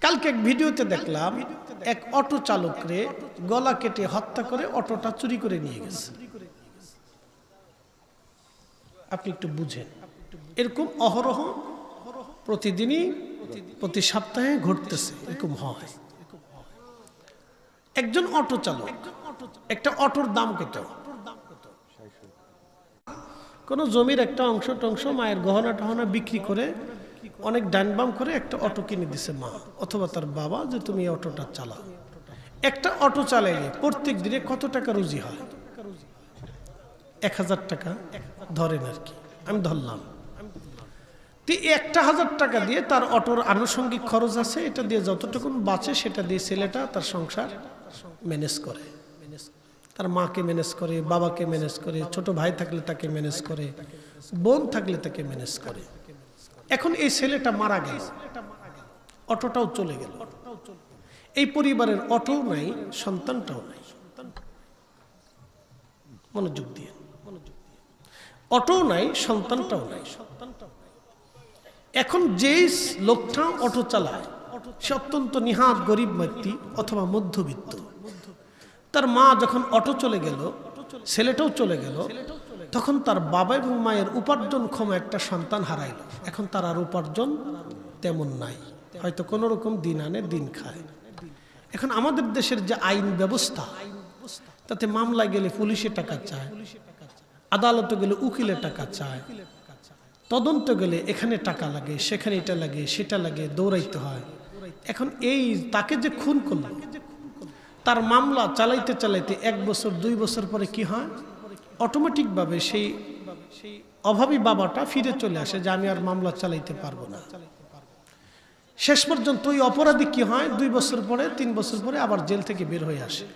কালকে এক ভিডিওতে দেখলাম এক অটো চালকরে গলা কেটে হত্যা করে অটোটা চুরি করে নিয়ে গেছে। আপনি একটু বুঝেন, এরকম অহরহ প্রতিদিনই প্রতি সপ্তাহে ঘটতেছে, এরকম হয়। একজন অটো চালক, একটা অটোর দাম কত? কোন জমির একটা অংশ টংশ মায়ের গহনা টহনা বিক্রি করে অনেক ডান বাম করে একটা অটো কিনে দিছে মা অথবা তার বাবা, যে তুমি এই অটোটা চালাও। একটা অটো চালাইলে প্রত্যেক দিনে কত টাকা রুজি হয়? 1000 টাকা ধরেন আর কি, আমি ধরলাম। 1000 টাকা দিয়ে তার অটোর আনুষঙ্গিক খরচ আছে, এটা দিয়ে যতটুকু বাঁচে সেটা দিয়ে ছেলেটা তার সংসার ম্যানেজ করে, তার মাকে ম্যানেজ করে, বাবাকে ম্যানেজ করে, ছোট ভাই থাকলে তাকে ম্যানেজ করে, বোন থাকলে তাকে ম্যানেজ করে। এখন এই ছেলেটা মারা গেল, অটোটাও চলে গেল, এই পরিবারের অটোও নাই, সন্তানটাও নাই। মনোযোগ দিয়ে, অটোও নাই, সন্তানটাও নাই। এখন যে লোকটা অটো চালায় সে অত্যন্ত নিহাত গরিব ব্যক্তি অথবা মধ্যবিত্ত। তার মা যখন অটো চলে গেল, ছেলেটাও চলে গেল, তখন তার বাবা এবং মায়ের উপার্জনক্ষম একটা সন্তান হারাইল। এখন তার আর উপার্জন তেমন নাই, হয়তো কোনো রকম দিন আনে দিন খায়। এখন আমাদের দেশের যে আইন ব্যবস্থা, তাতে মামলা গেলে পুলিশে টাকা চায়, আদালতে গেলে উকিলে টাকা চায়, তদন্ত গেলে এখানে টাকা লাগে, সেখানে এটা লাগে, সেটা লাগে, দৌড়াইতে হয়। এখন এই তাকে যে খুন করলো, তার মামলা চালাইতে চালাইতে 1 বছর 2 বছর পরে কি হয়? অটোমেটিকভাবে সেই অভাবী বাবাটা ফিরে চলে আসে যে আমি আর মামলা চালাইতে পারবো না। শেষ পর্যন্ত ওই অপরাধী কি হয়? 2 বছর পরে 3 বছর পরে আবার জেল থেকে বের হয়ে আসে।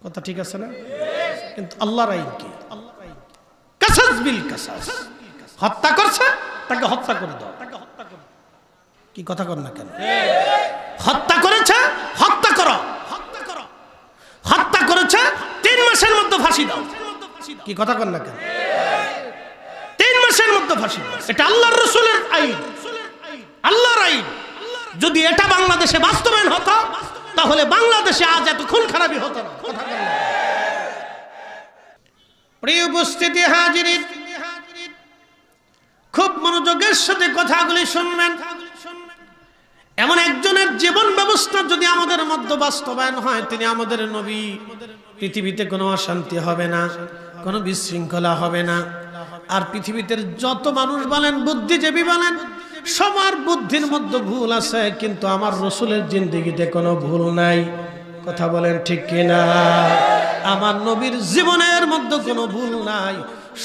কথা ঠিক আছে না? কিন্তু আল্লাহর আইন কি? কাসাস বিল কাসাস, হত্যা করছে তাকে হত্যা করে দাও। কি কথা কর না কেন? হত্যা করেছে হত্যা করো, হত্যা করেছে 3 মাসের মধ্যে ফাঁসি দাও। কি কথা কর না কেন? 3 মাসের মধ্যে ফাঁসি দাও। এটা আল্লাহর রাসূলের আইন, আল্লাহর আইন। যদি এটা বাংলাদেশে বাস্তবায়ন হতো তাহলে বাংলাদেশে আজ এত খুন খারাপি হতো না। কথা বলেন। প্রিয় উপস্থিতি হাজিরিন, খুব মনোযোগের সাথে কথাগুলি শুনবেন। এমন একজনের জীবন ব্যবস্থা যদি আমাদের মধ্যে বাস্তবায়ন হয়, তিনি আমাদের নবী। পৃথিবীতে কোনো অশান্তি হবে না, কোনো বিশৃঙ্খলা হবে না। আর পৃথিবীতে যত মানুষ বলেন, বুদ্ধিজীবী বলেন, সবার বুদ্ধির মধ্যে ভুল আছে, কিন্তু আমার রাসূলের জিন্দেগিতে কোনো ভুল নাই। কথা বলেন ঠিক কিনা? আমার নবীর জীবনের মধ্যে কোনো ভুল নাই।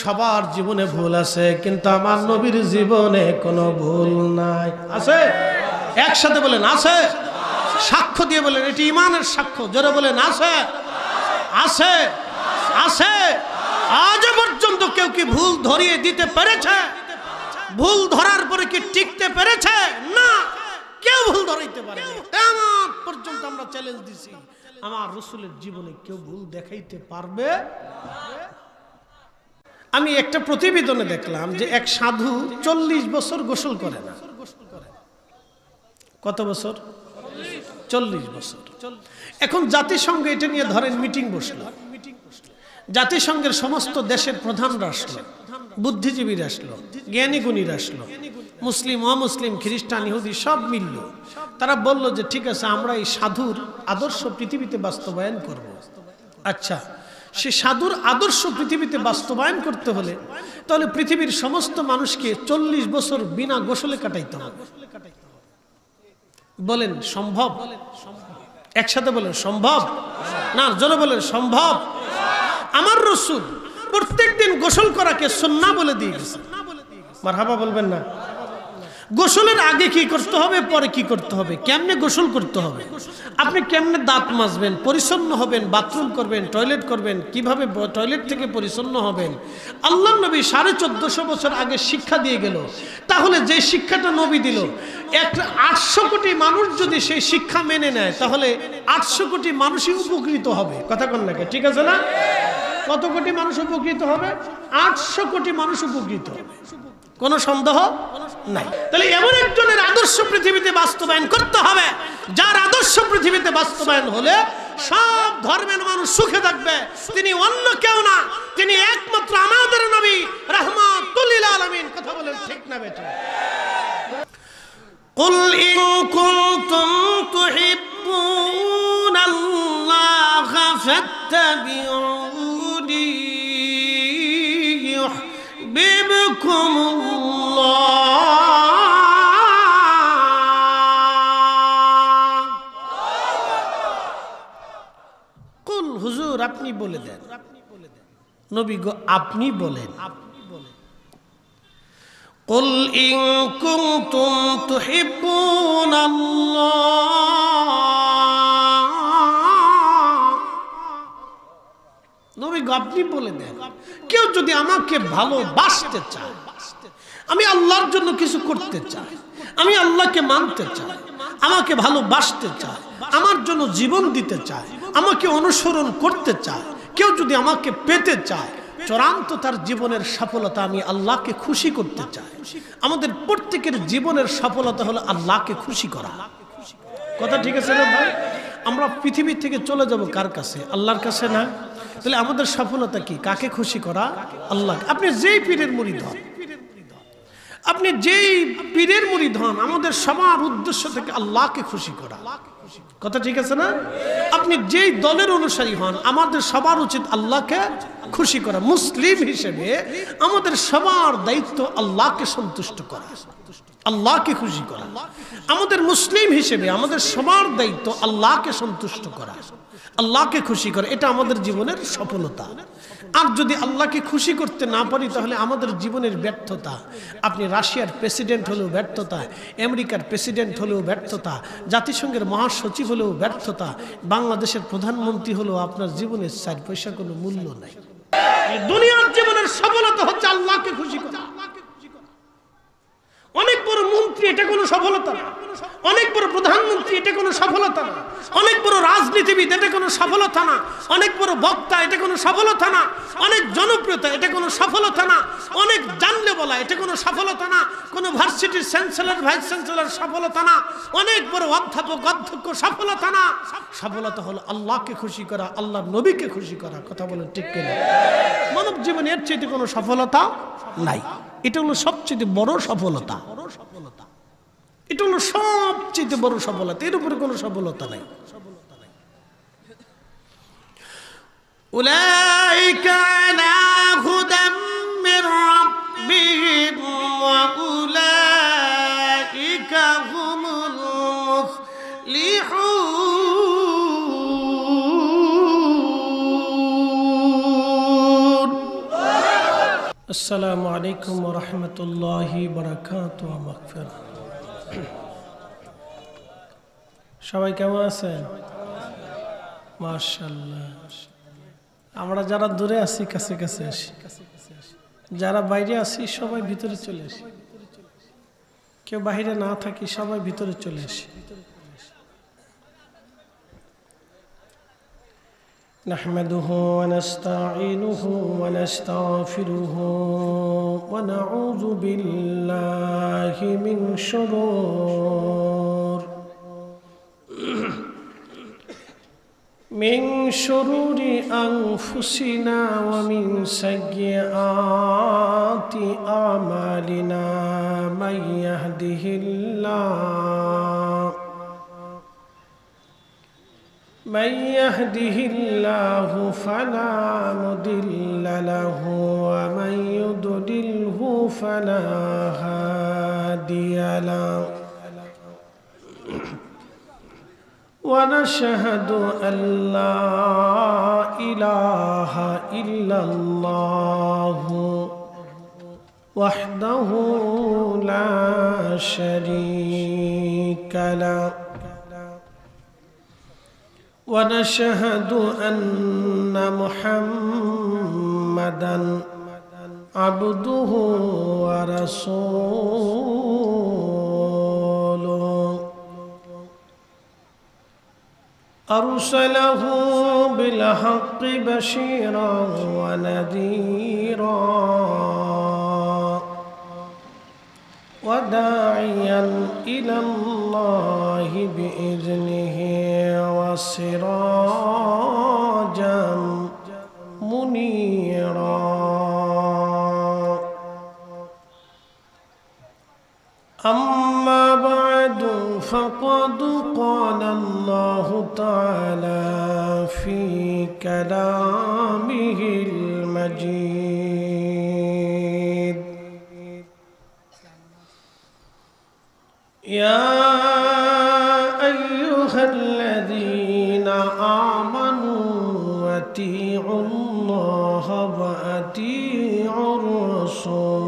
সবার জীবনে ভুল আছে, কিন্তু আমার নবীর জীবনে কোনো ভুল নাই। আছে? একসাথে বলেন আছে। সাক্ষ্য দিয়ে বলেন, এটি ঈমানের সাক্ষ্য। জোরে বলেন আছে, আছে, আছে। আজ পর্যন্ত কেউ কি ভুল ধরিয়ে দিতে পেরেছে? ভুল ধরার পরে কি টিকতে পেরেছে? না, কেউ ভুল ধরাইতে পারেনি। কিয়ামত পর্যন্ত আমরা চ্যালেঞ্জ দিছি, আমার রাসূলের জীবনে কেউ ভুল দেখাইতে পারবে? আমি একটা প্রতিবেদনে দেখলাম যে এক সাধু 40 বছর গোসল করে না। কত বছর? 40 বছর। এখন জাতিসংঘ এটা নিয়ে ধরেন মিটিং বসলো। জাতিসংঘের সমস্ত দেশের প্রধানরা আসলো, বুদ্ধিজীবীরা আসলো, জ্ঞানীগুণীরা আসলো, মুসলিম অমুসলিম খ্রিস্টান ইহুদি সব মিলল। তারা বলল যে ঠিক আছে, আমরা এই সাধুর আদর্শ পৃথিবীতে বাস্তবায়ন করব। আচ্ছা, সে সাধুর আদর্শ পৃথিবীতে বাস্তবায়ন করতে হলে তাহলে পৃথিবীর সমস্ত মানুষকে 40 বছর বিনা গোসলে কাটাইতে হবে। বলেন সম্ভব? একসাথে বলেন সম্ভব? না, জোরে বলেন সম্ভব। আমার রাসূল প্রত্যেকদিন গোসল করাকে সুন্নাহ বলে দিয়ে গেছে। মারহাবা বলবেন না? গোসলের আগে কি করতে হবে, পরে কি করতে হবে, কেমনে গোসল করতে হবে, আপনি কেমনে দাঁত মাজবেন, পরিচ্ছন্ন হবেন, বাথরুম করবেন, টয়লেট করবেন, কিভাবে টয়লেট থেকে পরিচ্ছন্ন হবেন, আল্লাহর নবী 1450 বছর আগে শিক্ষা দিয়ে গেল। তাহলে যে শিক্ষাটা নবী দিল, 800 কোটি মানুষ যদি সেই শিক্ষা মেনে নেয়, তাহলে 800 কোটি মানুষই উপকৃত হবে। কথা কন নাকি? ঠিক আছে না? কত কোটি মানুষ উপকৃত হবে? 800 কোটি মানুষ উপকৃত হবে। কোনো সন্দেহ নাই। তাহলে এমন একজনের আদর্শ পৃথিবীতে বাস্তবায়ন করতে হবে, যার আদর্শ পৃথিবীতে বাস্তবায়ন হলে সব ধর্মের মানুষ সুখে থাকবে। তিনি অন্য কেউ না, তিনি একমাত্র আমাদের নবী রাহমাতুল লিল আলামিন। কথা বলেন ঠিক না বেটা? কুল ইন কুনতুম তুহিব্বুনাল্লাহ ফাত্তাবিউনি ইউহিব্বুকুমুল্লাহ। কুল হুজুর আপনি বলে দেন, নবী গো আপনি বলেন। কুল ইন কুনতুম তুহিব্বুনাল্লাহ, নবী গো আপনি বলে দেন, কেউ যদি আমাকে ভালোবাসতে চায়, আমি আল্লাহর জন্য কিছু করতে চাই, আমি আল্লাহকে মানতে চাই, আমাকে ভালোবাসতে চায়, আমার জন্য জীবন দিতে চায়, আমাকে অনুসরণ করতে চায়, কেউ যদি আমাকে পেতে চায়, চূড়ান্ত তার জীবনের সফলতা আমি আল্লাহকে খুশি করতে চাই। আমাদের প্রত্যেকের জীবনের সফলতা হলো আল্লাহকে খুশি করা। কথা ঠিক আছে না ভাই? আমরা পৃথিবী থেকে চলে যাব কার কাছে? আল্লাহর কাছে না? তাহলে আমাদের সফলতা কি? কাকে খুশি করা? আল্লাহ। আপনি যেই পীরের মুরিদ হন, আপনি যেই পীরের মুরিদ হন, আমাদের সবার উদ্দেশ্য থেকে আল্লাহকে খুশি করা। কথা ঠিক আছে না? আপনি যেই দলের অনুসারী হন, আমাদের সবার উচিত আল্লাহকে খুশি করা। মুসলিম হিসেবে আমাদের সবার দায়িত্ব আল্লাহকে সন্তুষ্ট করা, আল্লাহকে খুশি করা। আমাদের মুসলিম হিসেবে আমাদের সবার দায়িত্ব আল্লাহকে সন্তুষ্ট করা, আল্লাহকে খুশি করা। এটা আমাদের জীবনের সফলতা। আর যদি আল্লাহকে খুশি করতে না পারি তাহলে আমাদের জীবনের ব্যর্থতা। আপনি রাশিয়ার প্রেসিডেন্ট হলেও ব্যর্থতা, আমেরিকার প্রেসিডেন্ট হলেও ব্যর্থতা, জাতিসংঘের মহাসচিব হলেও ব্যর্থতা, বাংলাদেশের প্রধানমন্ত্রী হলেও আপনার জীবনের 4 পয়সা কোনো মূল্য নাই। দুনিয়ার জীবনের সফলতা হচ্ছে আল্লাহকে খুশি করা। অনেক বড় মন্ত্রী এটা কোনো সফলতা না, অনেক বড় প্রধানমন্ত্রী এটা কোনো সফলতা না, অনেক বড় রাজনীতিবিদ এটা কোনো সফলতা না, অনেক বড় বক্তা এটা কোনো সফলতা না, অনেক জনপ্রিয়তা এটা কোনো সফলতা না, অনেক জানলে বলা এটা কোনো সফলতা না, কোনো ভার্সিটির চ্যান্সেলর ভাইস চ্যান্সেলর সফলতা না, অনেক বড় অধ্যাপক অধ্যক্ষ সফলতা না। সফলতা হলো আল্লাহকে খুশি করা, আল্লাহর নবীকে খুশি করা। কথা বলেন ঠিক কিনা? মানব জীবনে এর চেয়ে কোনো সফলতা নাই। এটা হলো সবচেয়ে বড় সফলতা, এটা হলো সবচেয়ে বড় সফলতা। এর উপরে কোনো সফলতা নাই। উলাইকা আলা হুদাম মির রাব্বিহিম ওয়া উলাইকা হুমুল মুফলিহুন। আসসালামু আলাইকুম ওয়া রাহমাতুল্লাহি ওয়া বারাকাতুহু। মাগফিরাত। সবাই কেমন আছেন? মাশাআল্লাহ। আমরা যারা দূরে আছি কাছে কাছে আসি, যারা বাইরে আছি সবাই ভিতরে চলে আসি, কেউ বাইরে না থাকি সবাই ভিতরে চলে আসি। নাহমাদুহু ওয়া নাস্তাঈনুহু ওয়া নাস্তাগফিরুহু ওয়া নাউযু বিল্লাহি মিন শুরুরি আনফুসিনা ওয়া মিন সাইয়্যাতি আমালিনা মান ইয়াহদিহিল্লাহু ফালা মুদিল্লা লাহু ওয়া মান ইউদ্লিলহু ফালা হাদিয়া লাহু। ونشهد أن لا إله إلا الله وحده لا شريك له ونشهد أن محمدا عبده ورسوله أرسله بالحق بشيرا ونذيرا وداعيا إلى الله بإذنه وسراجا منيرا أما بعد فقد قال الله تعالى في كلامه المجيد يا أيها الذين آمنوا أطيعوا الله وأطيعوا الرسول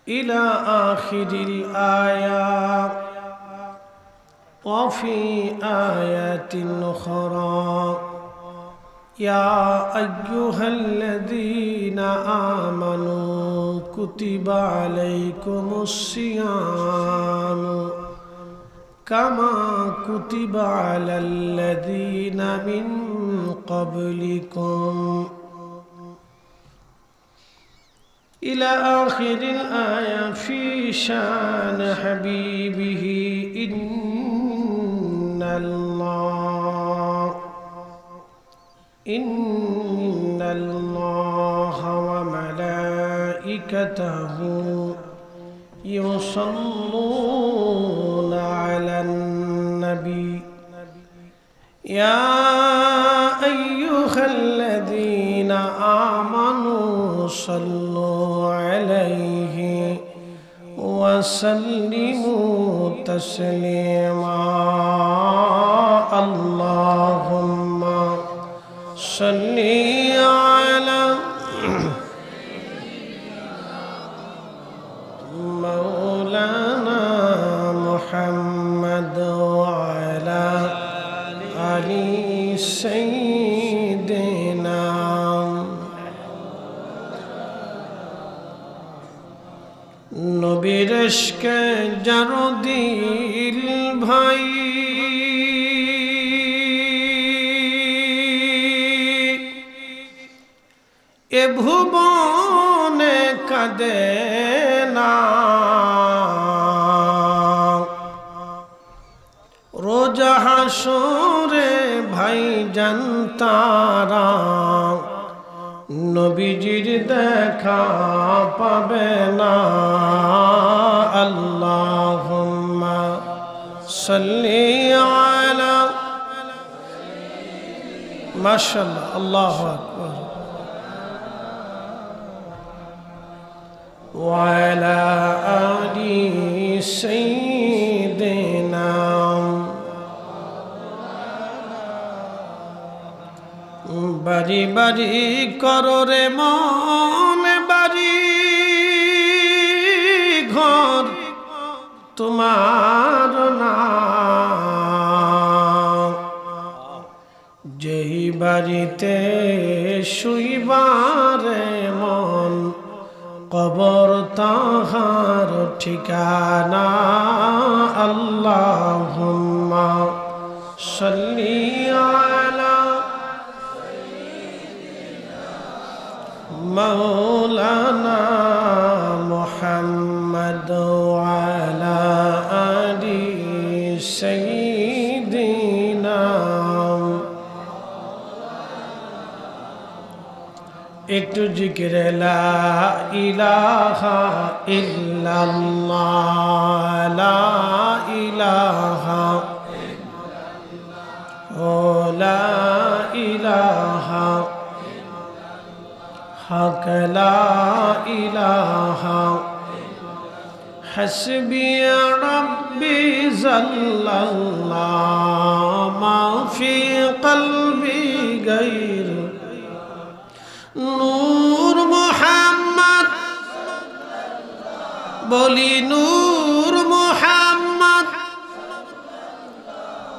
إلى آخر الآية. وفي آيات أخرى يا أيها الذين آمنوا كتب عليكم الصيام كما كتب على الذين من قبلكم إلى آخر الآية في شان حبيبه إن الله وملائكته يصلون على النبي يا أيها الذين آمنوا صلوا عليه وسلموا تسليما اللهم صل على مولانا محمد وعلى آل سيدنا নবীর ইশকে যার দিল ভাই এ ভুবনে কাঁদে না রোজ হাসরে ভাই জানতারা নবীজির দেখা পাবে না আল্লাহুম্মা সাল্লি আলা মাশাআল্লাহ আল্লাহু আকবার ওয়া আলা আলি সাইয়্যিদিনা বাড়ি বাড়ি কররে মন বাড়ি ঘর তোমার না যেই বাড়িতে শুইবারে মন কবর তাহার ঠিকানা আল্লাহুম্মা সাল্লি আলা مولانا محمد وعلى آل سيدنا একটু জিকির লা ইলাহা ইল্লাল্লাহ লা ইলাহা ও লা ইলাহা حق لا إله حسبي ربي جل الله ما في قلبي غير نور محمد بولي نور محمد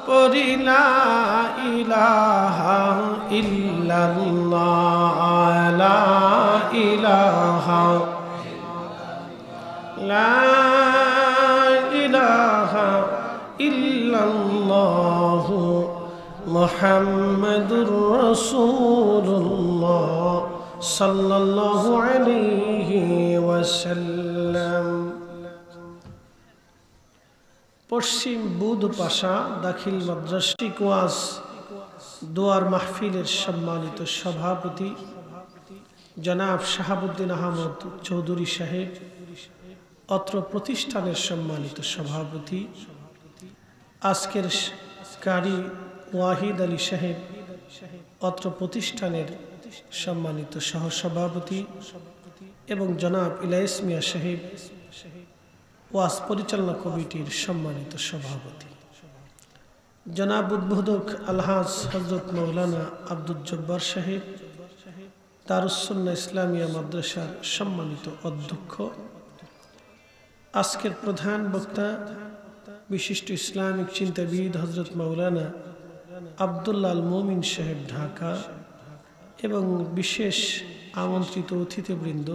পড়ি লা ইলাহা ইল্লাল্লাহ লা ইলাহা লা ইলাহা ইল্লাল্লাহ মুহাম্মাদুর রাসূলুল্লাহ সাল্লাল্লাহু আলাইহি ওয়াসাল্লাম। পশ্চিম বুধ পাশা দাখিল মাদ্রাসা ওয়াজ দোয়ার মাহফিলের সম্মানিত সভাপতি জনাব শাহাবুদ্দিন আহমদ চৌধুরী সাহেব, অত্র প্রতিষ্ঠানের সম্মানিত সভাপতি, আজকের কারি ওয়াহিদ আলী সাহেব, অত্র প্রতিষ্ঠানের সম্মানিত সহসভাপতি, এবং জনাব ইলাইস মিয়া সাহেব, ওয়াজ পরিচালনা কমিটির সম্মানিত সভাপতি, জনাব উদ্বোধক আলহাজ হযরত মাওলানা আব্দুল জব্বার সাহেব, দারুস সুন্নাহ ইসলামিয়া মাদ্রাসার সম্মানিত অধ্যক্ষ, আজকের প্রধান বক্তা বিশিষ্ট ইসলামিক চিন্তাবিদ হযরত মাওলানা আব্দুল্লাহ আল মোমিন সাহেব ঢাকা, এবং বিশেষ আমন্ত্রিত অতিথিবৃন্দ,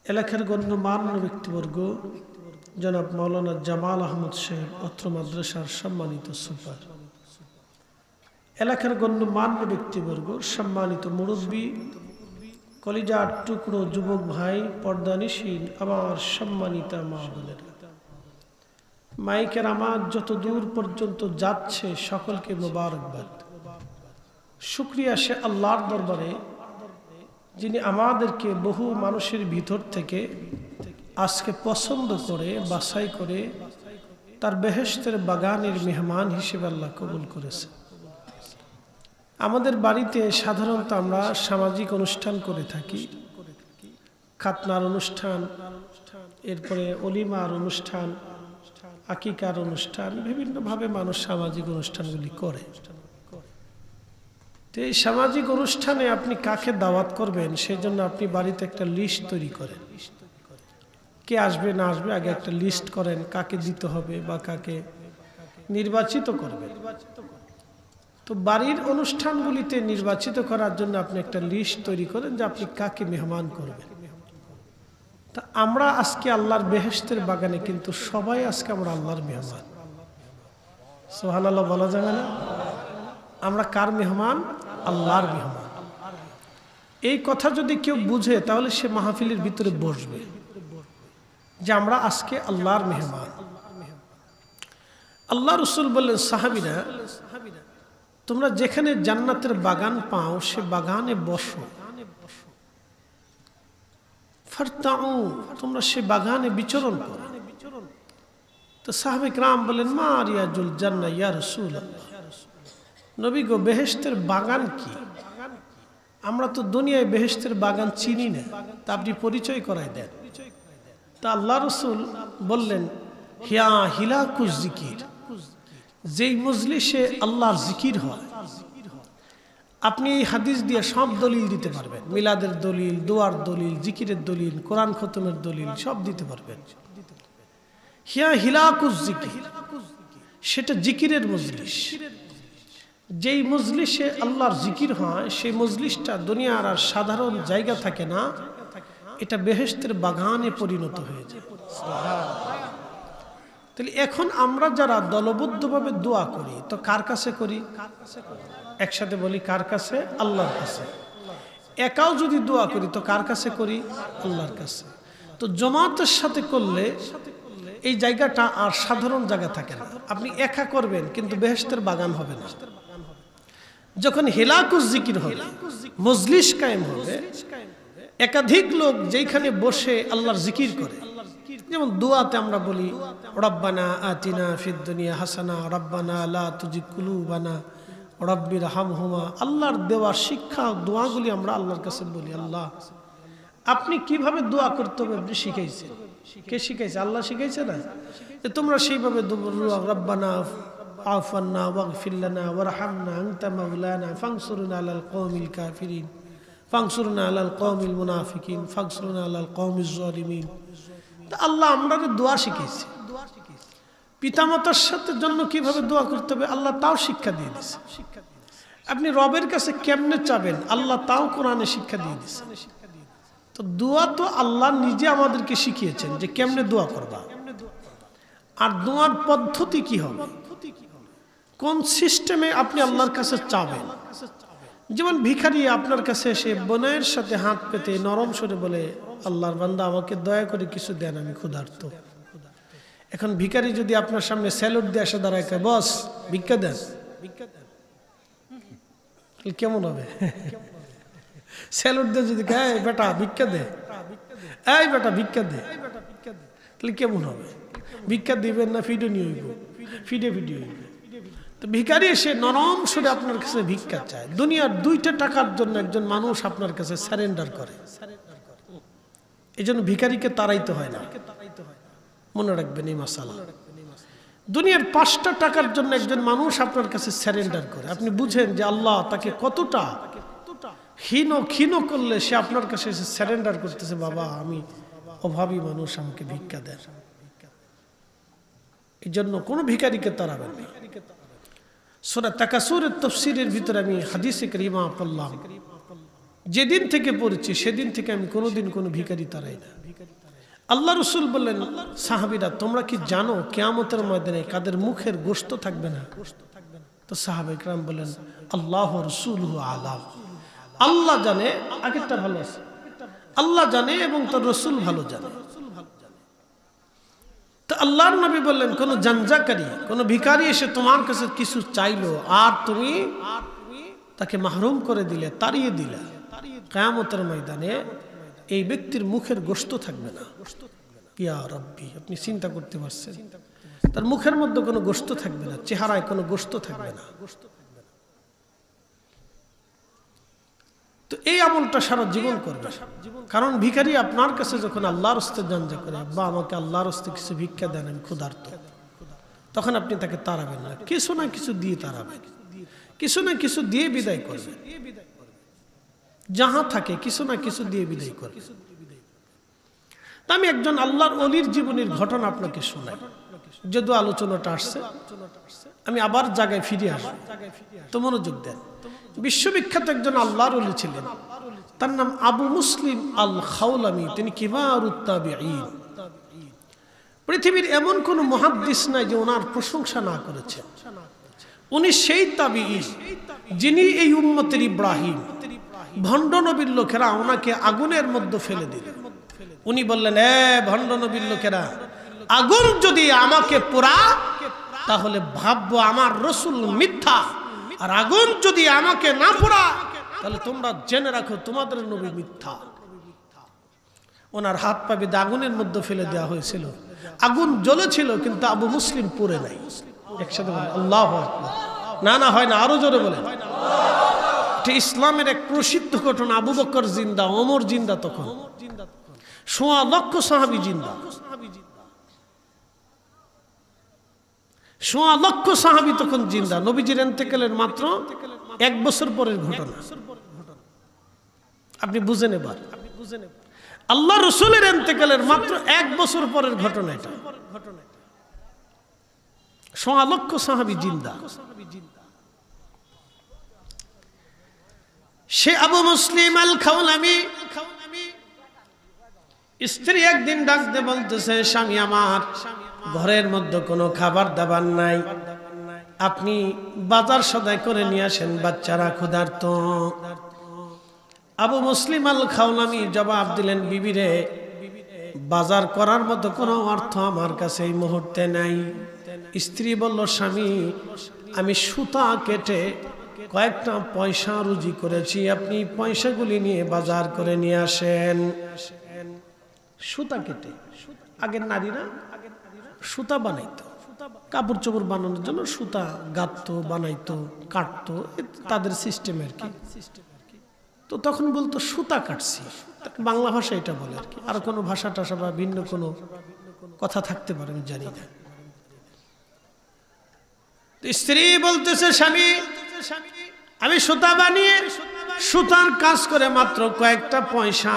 এলাকার গণ্যমান্য ব্যক্তিবর্গ, জনাব মাওলানা জামাল আহমদ সাহেব, অত্র মাদ্রাসার সম্মানিত সুপার, এলাকার গণ্যমান্য ব্যক্তিবর্গ, সম্মানিত মুরব্বী, কলিজার টুকরো যুবক ভাই, পর্দানিশীন আমার সম্মানিতা মা বোনেরা, মাইকের আমার যত দূর পর্যন্ত যাচ্ছে সকলকে মোবারকবাদ। শুকরিয়া সে আল্লাহর দরবারে যিনি আমাদেরকে বহু মানুষের ভিতর থেকে আজকে পছন্দ করে বাছাই করে তার বেহেশতের বাগানের মেহমান হিসেবে আল্লাহ কবুল করেছে। আমাদের বাড়িতে সাধারণত আমরা সামাজিক অনুষ্ঠান করে থাকি, খাতনার অনুষ্ঠান, এরপরে অলিমার অনুষ্ঠান, আকিকার অনুষ্ঠান, বিভিন্নভাবে মানুষ সামাজিক অনুষ্ঠানগুলি করে। তো এই সামাজিক অনুষ্ঠানে আপনি কাকে দাওয়াত করবেন সেই জন্য আপনি বাড়িতে একটা লিস্ট তৈরি করেন, কে আসবে না আসবে আগে একটা লিস্ট করেন, কাকে দিতে হবে বা কাকে নির্বাচিত করবেন। তো বাড়ির অনুষ্ঠানগুলিতে নির্বাচিত করার জন্য আপনি একটা লিস্ট তৈরি করেন যে আপনি কাকে মেহমান করবেন। তা আমরা আজকে আল্লাহর বেহেশতের বাগানে কিন্তু সবাই আজকে আমরা আল্লাহর মেহমান। সুবহানাল্লাহ বলা যাবে না? আমরা কার মেহমান? আল্লাহর মেহমান। এই কথা যদি কেউ বুঝে তাহলে সে মাহফিলের ভিতরে বসবে যে আমরা আজকে আল্লাহর মেহমান। আল্লাহ রাসূল বললেন, সাহাবীরা তোমরা যেখানে জান্নাতের বাগান পাও সে বাগানে বসো, ফারতাউ, তোমরা সে বাগানে বিচরণ করো। তো সাহাবে কিরাম বলেন, মা রিয়াজুল জান্নাহ ইয়া রাসূলুল্লাহ, নবী গো বেহেশতের বাগান কি? আমরা তো দুনিয়ায় বেহেশতের বাগান চিনি না, তা আপনি পরিচয় করাই দেন। তা আল্লাহ রাসূল বললেন, হিয়া হিলাকুজ জিকির, যেই মজলিসে আল্লাহর জিকির হয়। আপনি এই হাদিস দিয়ে সব দলিল দিতে পারবেন, মিলাদের দলিল, দোয়ার দলিল, জিকিরের দলিল, কোরআন খতমের দলিল সব দিতে পারবেন। হিয়া হিলাকুজ জিকির, সেটা জিকিরের মজলিস। যেই মজলিসে আল্লাহর জিকির হয় সেই মজলিসটা দুনিয়ার আর সাধারণ জায়গা থাকে না, এটা বেহেশতের বাগানে পরিণত হয়ে যায়। তাহলে এখন আমরা যারা দলবদ্ধভাবে দোয়া করি তো কার কাছে করি? একসাথে বলি, কার কাছে? আল্লাহর কাছে। একাও যদি দোয়া করি তো কার কাছে করি? আল্লাহর কাছে। তো জামাতের সাথে করলে এই জায়গাটা আর সাধারণ জায়গা থাকে না। আপনি একা করবেন কিন্তু বেহেশতের বাগান হবে না। যখন হিলাকুজ জিকির হবে, মজলিস কায়েম হবে, একাধিক লোক যেখানে বসে আল্লাহর জিকির করে, যেমন দোয়াতে আমরা বলি রব্বানা আতিনা ফিদ দুনিয়া হাসানা, রব্বানা লা তুজিগ কুলুবানা, রব্বির হামহুমা। আল্লাহর দেওয়া শিক্ষা দোয়াগুলি আমরা আল্লাহর কাছে বলি। আল্লাহ আপনি কিভাবে দোয়া করতে হবে আপনি শিখাইছেন। কে শিখাইছে? আল্লাহ শিখাইছে না? তোমরা সেইভাবে রব্বানা আফান্না ওয়াগফির লানা ওয়ারহামনা আনতা মাওলানা ফানসুরনা আলাল কওমিল কাফিরিন ফানসুরনা আলাল কওমিল মুনাফিকিন ফানসুরনা আলাল কওমিজ জালিমিন। তা আল্লাহ আমাদের দোয়া শিখিয়েছে। পিতামাতার সাথে জন্য কিভাবে দোয়া করতে হবে আল্লাহ তাও শিক্ষা দিয়ে দিয়েছে। আপনি রবের কাছে কেমনে চাবেন আল্লাহ তাও কোরআনে শিক্ষা দিয়ে দিয়েছে। তো দোয়া তো আল্লাহ নিজে আমাদেরকে শিখিয়েছেন যে কেমনে দোয়া করবা, আর দোয়ার পদ্ধতি কি হবে, কোন সিস্টেমে আপনি আল্লাহর কাছে চাবেন যেমন ভিখারি আপনার কাছে এসে বোনের সাথে হাত পেতে নরম স্বরে বলে, আল্লাহর বান্দা আমাকে দয়া করে কিছু দেন, আমি ক্ষুধার্ত। এখন ভিখারি যদি আপনার সামনে স্যালুট দিয়ে এসে দাঁড়ায়, বস ভিক্ষা দেন, কেমন হবে? স্যালুট দিয়ে যদি এই বেটা ভিক্ষা দে, এই বেটা ভিক্ষা দে, তাহলে কেমন হবে? ভিক্ষা দিবেন না ফিডে নিয়ে হইব, ফিডে ফিডে হইব। তো ভিখারি এসে নরম সুরে আপনার কাছে ভিক্ষা চায়। দুনিয়ার 2টা টাকার জন্য একজন মানুষ আপনার কাছে সারেন্ডার করে। এই জন্য ভিখারিকে তাড়াইতে হয় না, মনে রাখবেন এই মাসালা। দুনিয়ার 5টা টাকার জন্য একজন মানুষ আপনার কাছে সারেন্ডার করে, আপনি বুঝেন যে আল্লাহ তাকে কতটা ক্ষীণ করলে সে আপনার কাছে এসে সারেন্ডার করতেছে, বাবা আমি অভাবী মানুষ, আমাকে ভিক্ষা দেন। এই জন্য কোনো ভিখারিকে তাড়াবেন না। সূরা তাকাসুরের তাফসীরের ভিতরে আমি হাদিসে কারিমা পড়লাম, যেদিন থেকে পড়েছি সেদিন থেকে আমি কোনোদিন কোনো ভিখারি তাড়াই না। আল্লাহ রাসূল বললেন, সাহাবীরা তোমরা কি জানো কিয়ামতের ময়দানে কাদের মুখের গোশত থাকবে না? তো সাহাবায়ে কেরাম বলেন, আল্লাহ ওয়া রাসূলুহু আলাম, আল্লাহ জানে, আগেরটা ভালো আছে, আল্লাহ জানে এবং তার রাসূল ভালো জানে। তো আল্লাহর নবী বললেন, কোন জানজাকারী, কোন ভিখারি এসে তোমার কাছে কিছু চাইলো আর তুমি তাকে মাহরুম করে দিলে, তাড়িয়ে দিলে, কিয়ামতের ময়দানে এই ব্যক্তির মুখের গোশত থাকবে না। ইয়া রাব্বি, আপনি চিন্তা করতে পারছেন? তার মুখের মধ্যে কোনো গোশত থাকবে না, চেহারায় কোনো গোশত থাকবে না। তো এই আমলটা সারা জীবন করবে, কারণ ভিখারি আপনার কাছে যখন আল্লাহর রাস্তায় জানজা করে, আব্বা আমাকে আল্লাহর রাস্তায় কিছু ভিক্ষা দেন, আমি ক্ষুধার্ত, তখন আপনি তাকে তাড়াবেন না, কিছু না কিছু দিয়ে তাড়াবেন, কিছু না কিছু দিয়ে বিদায় করবেন। যাহা থাকে কিছু না কিছু দিয়ে বিদায় করবেন। আমি একজন আল্লাহর ওলির জীবনের ঘটনা আপনাকে শোনাই, যদিও আলোচনাটা আসছে, আমি আবার জায়গায় ফিরে আসবো, তো মনোযোগ দেন। বিশ্ববিখ্যাত একজন আল্লাহর ওলি ছিলেন, তার নাম আবু মুসলিম আল খাওলামি, তিনি কিবারুত তাবিঈন। পৃথিবীর এমন কোন মুহাদ্দিস নাই যে ওনার প্রশংসা না করেছেন। উনি সেই তাবিঈ যিনি এই উম্মতের ইব্রাহিম, ভণ্ড নবীর লোকেরা ওনাকে আগুনের মধ্যে ফেলে দিল। উনি বললেন, ভণ্ড নবীর লোকেরা, আগুন যদি আমাকে পোড়া তাহলে ভাববো আমার রাসূল মিথ্যা, আর আগুন যদি আমাকে না পোড়া তাহলে তোমরা জেনে রাখো তোমাদের নবী মিথ্যা। ওনার হাত পা বেঁধে আগুনের মধ্যে ফেলে দেওয়া হয়েছিল। আগুন জ্বলেছিল কিন্তু আবু মুসলিম পুড়ে নাই। একসাথে বলেন আল্লাহু আকবার। না হয় না, আরো জোরে বলেন। এটা ইসলামের এক প্রসিদ্ধ ঘটনা। আবু বকর জিন্দা, ওমর জিন্দা, তখন 1.5 লক্ষ সাহাবী জিন্দা, 1.5 লক্ষ সাহাবী তখন জিন্দা। নবীজির ইন্তেকালের মাত্র 1 বছর পরের ঘটনা। আপনি বুঝেন এবার, আল্লাহ রাসূলের ইন্তেকালের মাত্র 1 বছর পরের ঘটনা এটা। 1.5 লক্ষ সাহাবী জিন্দা। সে আবু মুসলিম আল খাওলামি স্ত্রী একদিন ডাকতে বলতেছে, স্বামী আমার, ঘরের মধ্যে কোনো খাবার দাবার নাই, আপনি বাজার সদাই করে নিয়ে আসেন, বাচ্চারা ক্ষুধার্ত। আবু মুসলিম আল খাওলামি জবাব দিলেন, বিবিরে, বাজার করার মতো কোনো অর্থ আমার কাছে এই মুহূর্তে নাই। স্ত্রী বলল, স্বামী, আমি সুতা কেটে কয়েকটা পয়সা রুজি করেছি, আপনি পয়সাগুলি নিয়ে বাজার করে নিয়ে আসেন। সুতা কেটে, আগের নারীরা সুতা বানাইতো, কাপড় চোপড় বানানোর জন্য সুতা গাঁথতো, বানাইতো, কাটতো, তাদের সিস্টেম আর কি। তো তখন বলতো সুতা কাটছি, বাংলা ভাষা এটা বলে আর কি, আর কোনো ভাষা টাষা বা ভিন্ন কোনো কথা থাকতে পারে আমি জানি না। স্ত্রী বলতেছে, স্বামী, আমি সুতা বানিয়ে সুতার কাজ করে মাত্র কয়েকটা পয়সা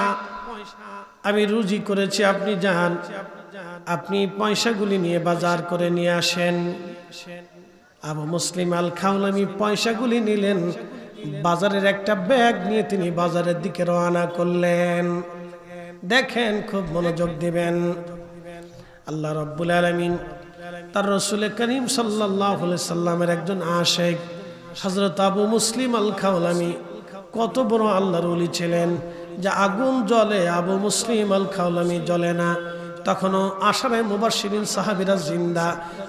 আমি রুজি করেছি, আপনি যান, আপনি পয়সাগুলি নিয়ে বাজার করে নিয়ে আসেন। আবু মুসলিম আল খাওলামি পয়সাগুলি নিলেন, বাজারের একটা ব্যাগ নিয়ে তিনি বাজারের দিকে রওনা করলেন। দেখেন, খুব মনোযোগ দিবেন, আল্লাহ রাব্বুল আলামিন তার রাসূল করিম সাল্লাল্লাহু আলাইহি সাল্লামের একজন আশিক হযরত আবু মুসলিম আল খাওলামি কত বড় আল্লাহর ওলি ছিলেন, যে আগুন জ্বলে আবু মুসলিম আল খাওলামি জ্বলে না। তখনও আশারে মুবাশশিরিন সাহাবীরা জিন্দা,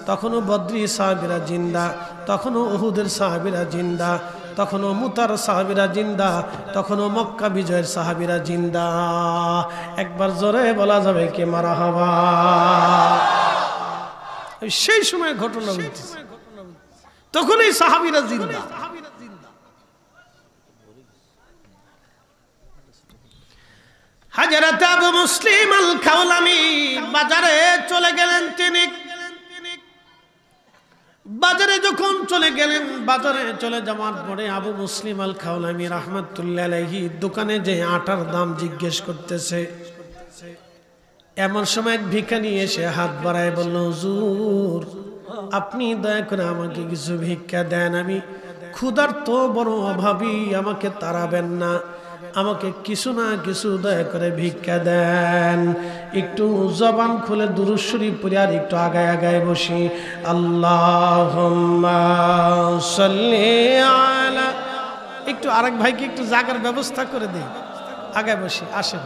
তখনও বদরি সাহাবীরা জিন্দা, তখনও উহুদের সাহাবীরা জিন্দা, তখনও মুতার সাহাবীরা জিন্দা, তখনও মক্কা বিজয়ের সাহাবীরা জিন্দা। একবার জোরে বলা যাবে কি মারহাবা। সেই সময় ঘটনা বলতেছে, তখন এই সাহাবীরা জিন্দা। হযরত আবু মুসলিম আল খাওলামি বাজারে চলে গেলেন। তিনি বাজারে যখন চলে গেলেন, বাজারে চলে যাওয়ার পরে আবু মুসলিম আল খাওলামি রাহমাতুল্লাহ আলাইহি দোকানে যে আটার দাম জিজ্ঞেস করতেছে। এমন সময় এক ভিখারি এসে হাত বাড়ায় বলল, হুজুর আপনি দয়া করে আমাকে কিছু ভিক্ষা দেন, আমি ক্ষুধার্ত বড় অভাবী, আমাকে তাড়াবেন না, আমাকে কিছু না কিছু দয়া করে ভিক্ষা দেন। একটু জবান খুলে দুরূদ শরীফ পড়ে আর একটু আগায় আগায় বসি। আল্লাহুম্মা সাল্লি আলা, একটু আরেক ভাইকে একটু জায়গার ব্যবস্থা করে দিই, আগায় বসি, আসেন।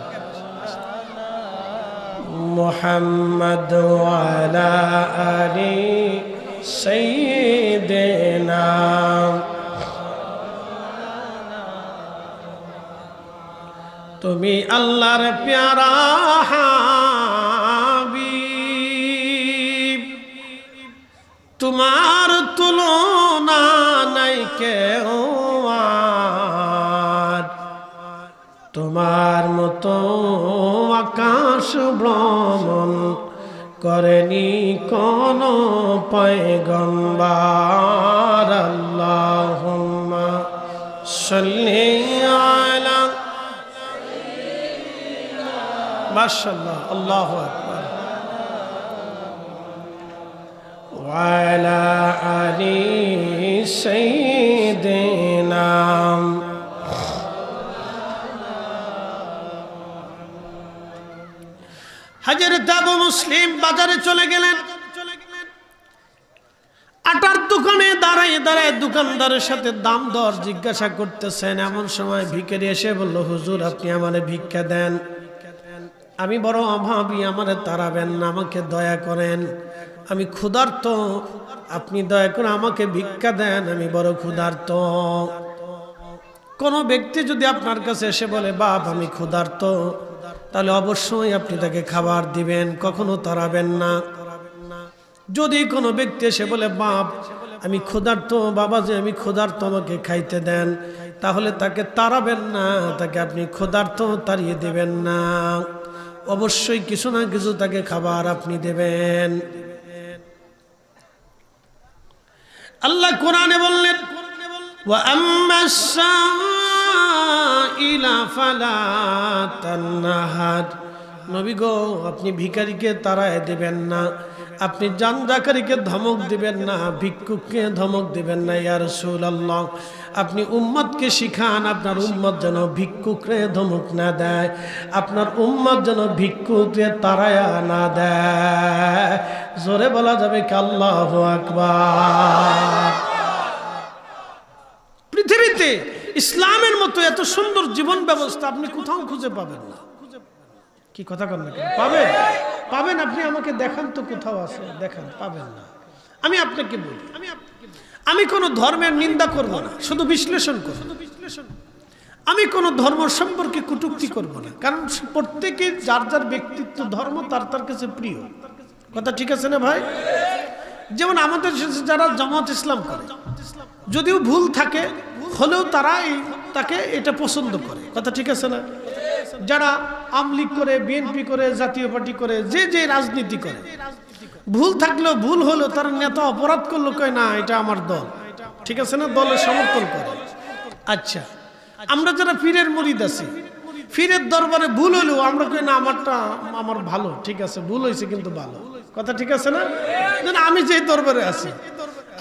মুহাম্মদ ওয়া আলা আলি সাইয়্যিদিনা, তুমি আল্লাহর প্যারা হাবিব, তোমার তুলনা নাই কেউ আর, তোমার মতো আকাশ ভ্রমণ করেনি কোন পয়গম্বর। আল্লাহুম্মা সাল্লি আলা, মাশাআল্লাহ, আল্লাহু আকবার। ওয়া আলা আলি সাইয়্যিদিনা, হযরত আবু মুসলিম বাজারে চলে গেলেন। আটার দোকানে দাঁড়ায় দাঁড়ায় দোকানদারের সাথে দাম দর জিজ্ঞাসা করতেছেন। এমন সময় ভিখারি এসে বলল, হুজুর আপনি আমারে ভিক্ষা দেন, আমি বড় অভাবী, আমারে তাড়াবেন না, আমাকে দয়া করেন, আমি ক্ষুধার্ত, আপনি দয়া করে আমাকে ভিক্ষা দেন, আমি বড় ক্ষুধার্ত। কোন ব্যক্তি যদি আপনার কাছে এসে বলে বাপ আমি ক্ষুধার্ত, তাহলে অবশ্যই আপনি তাকে খাবার দিবেন, কখনো তাড়াবেন না। যদি কোনো ব্যক্তি এসে বলে বাপ আমি ক্ষুধার্ত, বাবা যে আমি ক্ষুধার্ত, আমাকে খাইতে দেন, তাহলে তাকে তাড়াবেন না, তাকে আপনি ক্ষুধার্ত তাড়িয়ে দেবেন না, অবশ্যই কিছু না কিছু তাকে খাবার আপনি দেবেন। আল্লাহ কোরআনে বললেন, ওয়া আম্মাস সাইলা ফালা তানহার, নবী গো আপনি ভিখারিকে তাড়ায় দিবেন না, আপনি জানজাকারীকে ধমক দিবেন না, ভিক্ষুককে ধমক দিবেন না। ইয়া রাসূলুল্লাহ আপনি উম্মতকে শিখান, আপনার উম্মত যেন ভিক্ষুকরে ধমক না দেয়, আপনার উম্মত যেন ভিক্ষুকরে তাড়ায়া না দেয়। জোরে বলা যাবে কি আল্লাহু আকবার। পৃথিবীতে ইসলামের মতো এত সুন্দর জীবন ব্যবস্থা আপনি কোথাও খুঁজে পাবেন না। কি কথা কন না, পাবেন? পাবেন, আপনি আমাকে দেখান তো কোথাও আছে, দেখান, পাবেন না। আমি আপনাকে বলি, আমি কোনো ধর্মের নিন্দা করব না, শুধু বিশ্লেষণ করব। আমি কোনো ধর্ম সম্পর্কে কটূক্তি করব না, কারণ প্রত্যেকের যার যার ব্যক্তিত্ব ধর্ম তার তার কাছে প্রিয়। কথা ঠিক আছে না ভাই? যেমন আমাদের যারা জামাত ইসলাম করে, যদিও ভুল থাকে হলেও তারা তাকে এটা পছন্দ করে। কথা ঠিক আছে না? যারা আওয়ামী লীগ করে, বিএনপি করে, জাতীয় পার্টি করে, যে যে রাজনীতি করে, ভুল থাকলেও ভুল হলো তার নেতা অপরাধ করলো, কয় না এটা আমার দল, ঠিক আছে না, দলের সমর্থন করে। আচ্ছা, আমরা যারা পীরের মুরিদ আছি, পীরের দরবারে ভুল হলেও আমরা কই না আমারটা আমার ভালো, ঠিক আছে, ভুল হয়েছে কিন্তু ভালো। কথা ঠিক আছে না? আমি যে দরবারে আছি,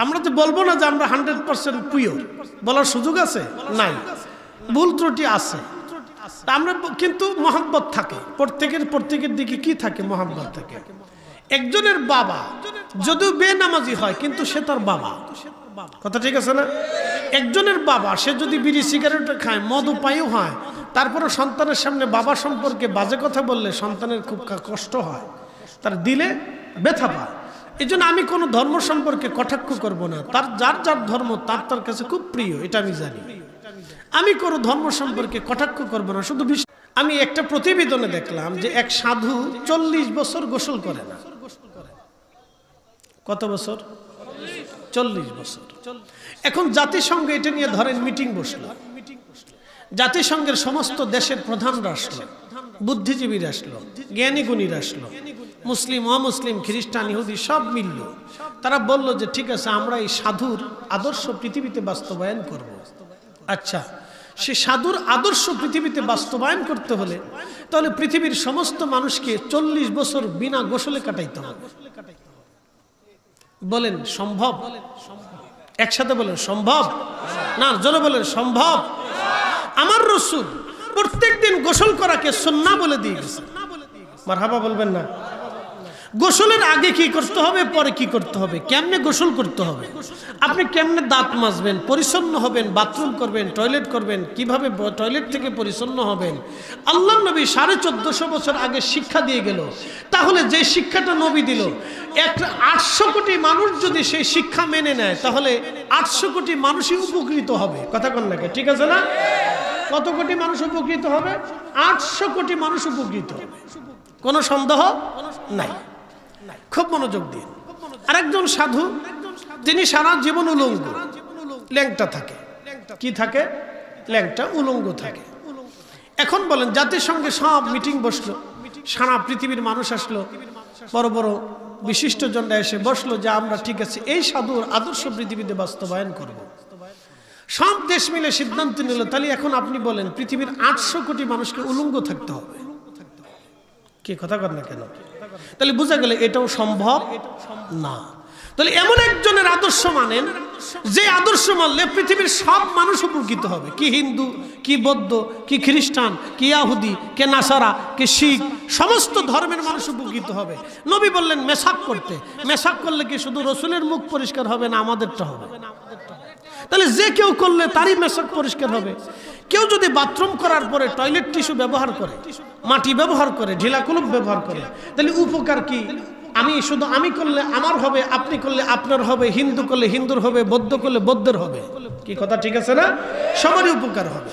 আমরা তো বলবো না যে আমরা 100% পিওর, বলার সুযোগ আছে? নাই, ভুল ত্রুটি আছে। আমরা কিন্তু মহব্বত থাকে, প্রত্যেকের দিকে কি থাকে? মহব্বত থাকে। একজনের বাবা যদিও বেনামাজি হয় কিন্তু সে তার বাবা। কথা ঠিক আছে না? একজনের বাবা সে যদি বিড়ি সিগারেট খায়, মদ পায়ও হয়, তারপরে সন্তানের সামনে বাবা সম্পর্কে বাজে কথা বললে সন্তানের খুব কষ্ট হয়, তার দিলে ব্যথা পায়। এই জন্য আমি কোনো ধর্ম সম্পর্কে কটাক্ষ করব না, তার যার যার ধর্ম তার তার কাছে খুব প্রিয়, এটা আমি জানি। আমি কোনো ধর্ম সম্পর্কে কটাক্ষ করব না, শুধু আমি একটা প্রতিবেদনে দেখলাম যে এক সাধু 40 বছর গোসল করে না। কত বছর? 40 বছর। এখন জাতিসংঘ এটা নিয়ে ধরেন মিটিং বসলো, জাতিসংঘের সমস্ত দেশের প্রধানরা আসলো, বুদ্ধিজীবীরা আসলো, জ্ঞানী গুণীরা আসলো, মুসলিম অমুসলিম খ্রিস্টান ইহুদি সব মিলল। তারা বলল যে ঠিক আছে, আমরা এই সাধুর আদর্শ পৃথিবীতে বাস্তবায়ন করব। আচ্ছা, সে সাধুর আদর্শ পৃথিবীতে বাস্তবায়ন করতে হলে তাহলে পৃথিবীর সমস্ত মানুষকে 40 বছর বিনা গোসলে কাটাইতে হবে। বলেন সম্ভব? একসাথে বলেন সম্ভব? না, জোরে বলেন সম্ভব। আমার রাসূল প্রত্যেকদিন গোসল করাকে সুন্নাহ বলে দিয়ে গেছে। মারহাবা বলবেন না? গোসলের আগে কি করতে হবে, পরে কি করতে হবে, কেমনে গোসল করতে হবে, আপনি কেমনে দাঁত মাজবেন, পরিচ্ছন্ন হবেন, বাথরুম করবেন, টয়লেট করবেন, কিভাবে টয়লেট থেকে পরিচ্ছন্ন হবেন, আল্লাহ নবী 1450 বছর আগে শিক্ষা দিয়ে গেল। তাহলে যে শিক্ষাটা নবী দিল, 800 কোটি মানুষ যদি সেই শিক্ষা মেনে নেয় তাহলে 800 কোটি মানুষই উপকৃত হবে। কথা কোন নাকি? ঠিক আছে না? কত কোটি মানুষ উপকৃত হবে? 800 কোটি মানুষ উপকৃত হবে, কোনো সন্দেহ নাই। খুব মনোযোগ দিন। আরেকজন সাধু, তিনি সারা জীবন উলঙ্গ, ল্যাংটা থাকে। কি থাকে? ল্যাংটা, উলঙ্গ থাকে। এখন বলেন, জাতিসংঘে সব মিটিং বসলো, সারা পৃথিবীর মানুষ আসলো, বড় বড় বিশিষ্টজনরা এসে বসলো যে আমরা ঠিক আছে এই সাধুর আদর্শ পৃথিবীতে বাস্তবায়ন করব। সব দেশ মিলে সিদ্ধান্ত নিল, তাহলে এখন আপনি বলেন পৃথিবীর 800 কোটি মানুষকে উলঙ্গ থাকতে হবে। কি কথা কর না কেন? তাহলে বোঝা গেল এটাও সম্ভব না। তাহলে এমন একজনের আদর্শ মানেন যে আদর্শ মানলে পৃথিবীর সব মানুষ উপকৃত হবে। কি হিন্দু, কি বৌদ্ধ, কি খ্রিস্টান, কি ইহুদি, কে নাসারা, কে শিখ, সমস্ত ধর্মের মানুষ উপকৃত হবে। নবী বললেন মেসাক করতে। মেসাক করলে কি শুধু রসুলের মুখ পরিষ্কার হবে না, আমাদেরটা হবে? তাহলে যে কেউ করলে তারই মেসাক পরিষ্কার হবে। কেউ যদি বাথরুম করার পরে টয়লেট টিস্যু ব্যবহার করে, মাটি ব্যবহার করে, ঢিলা কলম ব্যবহার করে, তাহলে উপকার কি? আমি করলে আমার হবে, আপনি করলে আপনার হবে, হিন্দু করলে হিন্দুর হবে, বৌদ্ধ করলে বৌদ্ধের হবে। কি কথা ঠিক আছে না? সবারই উপকার হবে।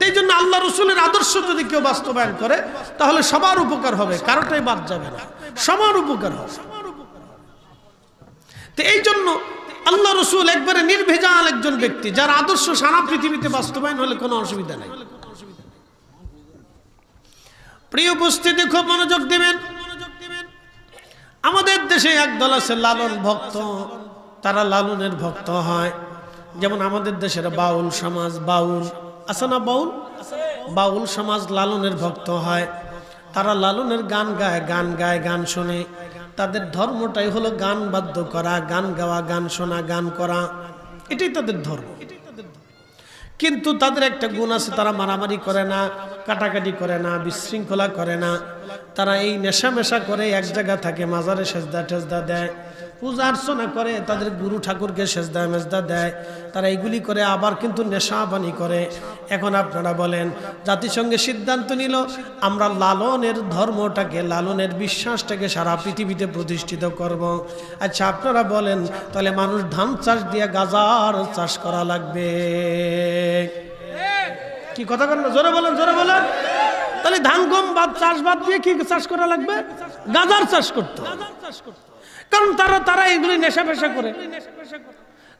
এই জন্য আল্লাহ রসুলের আদর্শ যদি কেউ বাস্তবায়ন করে তাহলে সবার উপকার হবে, কারোটাই বাদ যাবে না, সবার উপকার হবে। তো এই জন্য আল্লাহ রসুল একবারে নির্ভেজাল একজন ব্যক্তি, যার আদর্শ সারা পৃথিবীতে বাস্তবায়ন হলে কোনো অসুবিধা নাই। প্রিয় উপস্থিতি, খুব মনোযোগ দিবেন। আমাদের দেশে একদল আছে লালন ভক্ত, তারা লালনের ভক্ত হয়। যেমন আমাদের দেশের বাউল সমাজ, বাউল আছে না? বাউল সমাজ লালনের ভক্ত হয়। তারা লালনের গান গায়, গান শোনে। তাদের ধর্মটাই হলো গান বাদ্য করা, গান গাওয়া, গান শোনা, গান করা, এটাই তাদের ধর্ম। কিন্তু তাদের একটা গুণ আছে, তারা মারামারি করে না, কাটাকাটি করে না, বিশৃঙ্খলা করে না। তারা এই নেশা করে এক জায়গা থাকে, মাজারে সেজদা দেয়, পূজা অর্চনা করে, তাদের গুরু ঠাকুরকে সেজদা দেয়। তারা এইগুলি করে, আবার কিন্তু নেশাবানি করে। এখন আপনারা বলেন, জাতিসংঘে সিদ্ধান্ত নিল আমরা লালনের ধর্মটাকে, লালনের বিশ্বাসটাকে সারা পৃথিবীতে প্রতিষ্ঠিত করব। আচ্ছা আপনারা বলেন, তাহলে মানুষ ধান চাষ দিয়ে গাজার চাষ করা লাগবে? কি কথা বলেন? জোরে বলেন, জোরে বলেন। তাহলে ধান গম চাষ বাদ দিয়ে কি চাষ করা লাগবে? গাজার চাষ করতে। কারণ তারা এইগুলি নেশা পেশা করে।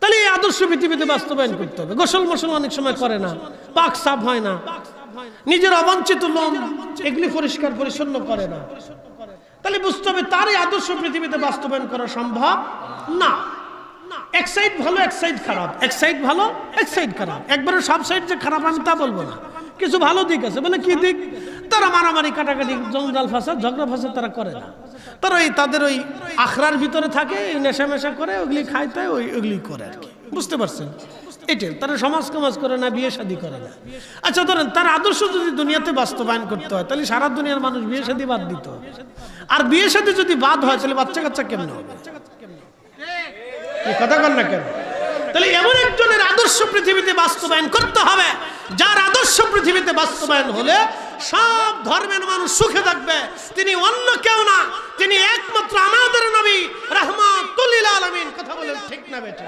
তাহলে এই আদর্শ পৃথিবীতে বাস্তবায়ন করতে হবে। গোসল মোসল অনেক সময় করে না, পাক সাফ হয় না, নিজের অবাঞ্ছিত লোম এগুলি পরিষ্কার পরিচ্ছন্ন করে না। তাহলে বুঝতে হবে তার এই আদর্শ পৃথিবীতে বাস্তবায়ন করা সম্ভব না। এক সাইড ভালো, এক সাইড খারাপ, এক সাইড ভালো, এক সাইড খারাপ। একবারে সব সাইড যে খারাপ আমি তা বলবো না, কিছু ভালো দিক আছে। বলে কি দিক? তারা মারামারি, কাটাকাটি, জঞ্জাল ফাসাদ, ঝগড়া ফাসাদ তারা করে না। তারা তাদের ওই আখড়ার ভিতরে থাকে, নেশা করে, ওগুলি খাইতে ওইগুলি করে আর কি। বুঝতে পারছেন? এটাই তারা সমাজ করে না, বিয়ে শাদী করে না। আচ্ছা ধরেন তার আদর্শ যদি দুনিয়াতে বাস্তবায়ন করতে হয় তাহলে সারা দুনিয়ার মানুষ বিয়ে শাদী বাদ দিত। আর বিয়ে শাদী যদি বাদ হয় তাহলে বাচ্চা কাচ্চা কেমনে হবে? কথা কন না কেন? তাহলে এমন একজনের আদর্শ পৃথিবীতে বাস্তবায়ন করতে হবে, যার আদর্শ পৃথিবীতে বাস্তবায়ন হলে সব ধর্মের মানুষ সুখে থাকবে। তিনি অন্য কেউ না, তিনি একমাত্র আমাদের নবী রাহমাতুল লিল আলামিন। কথা বলেন ঠিক না বেঠিক?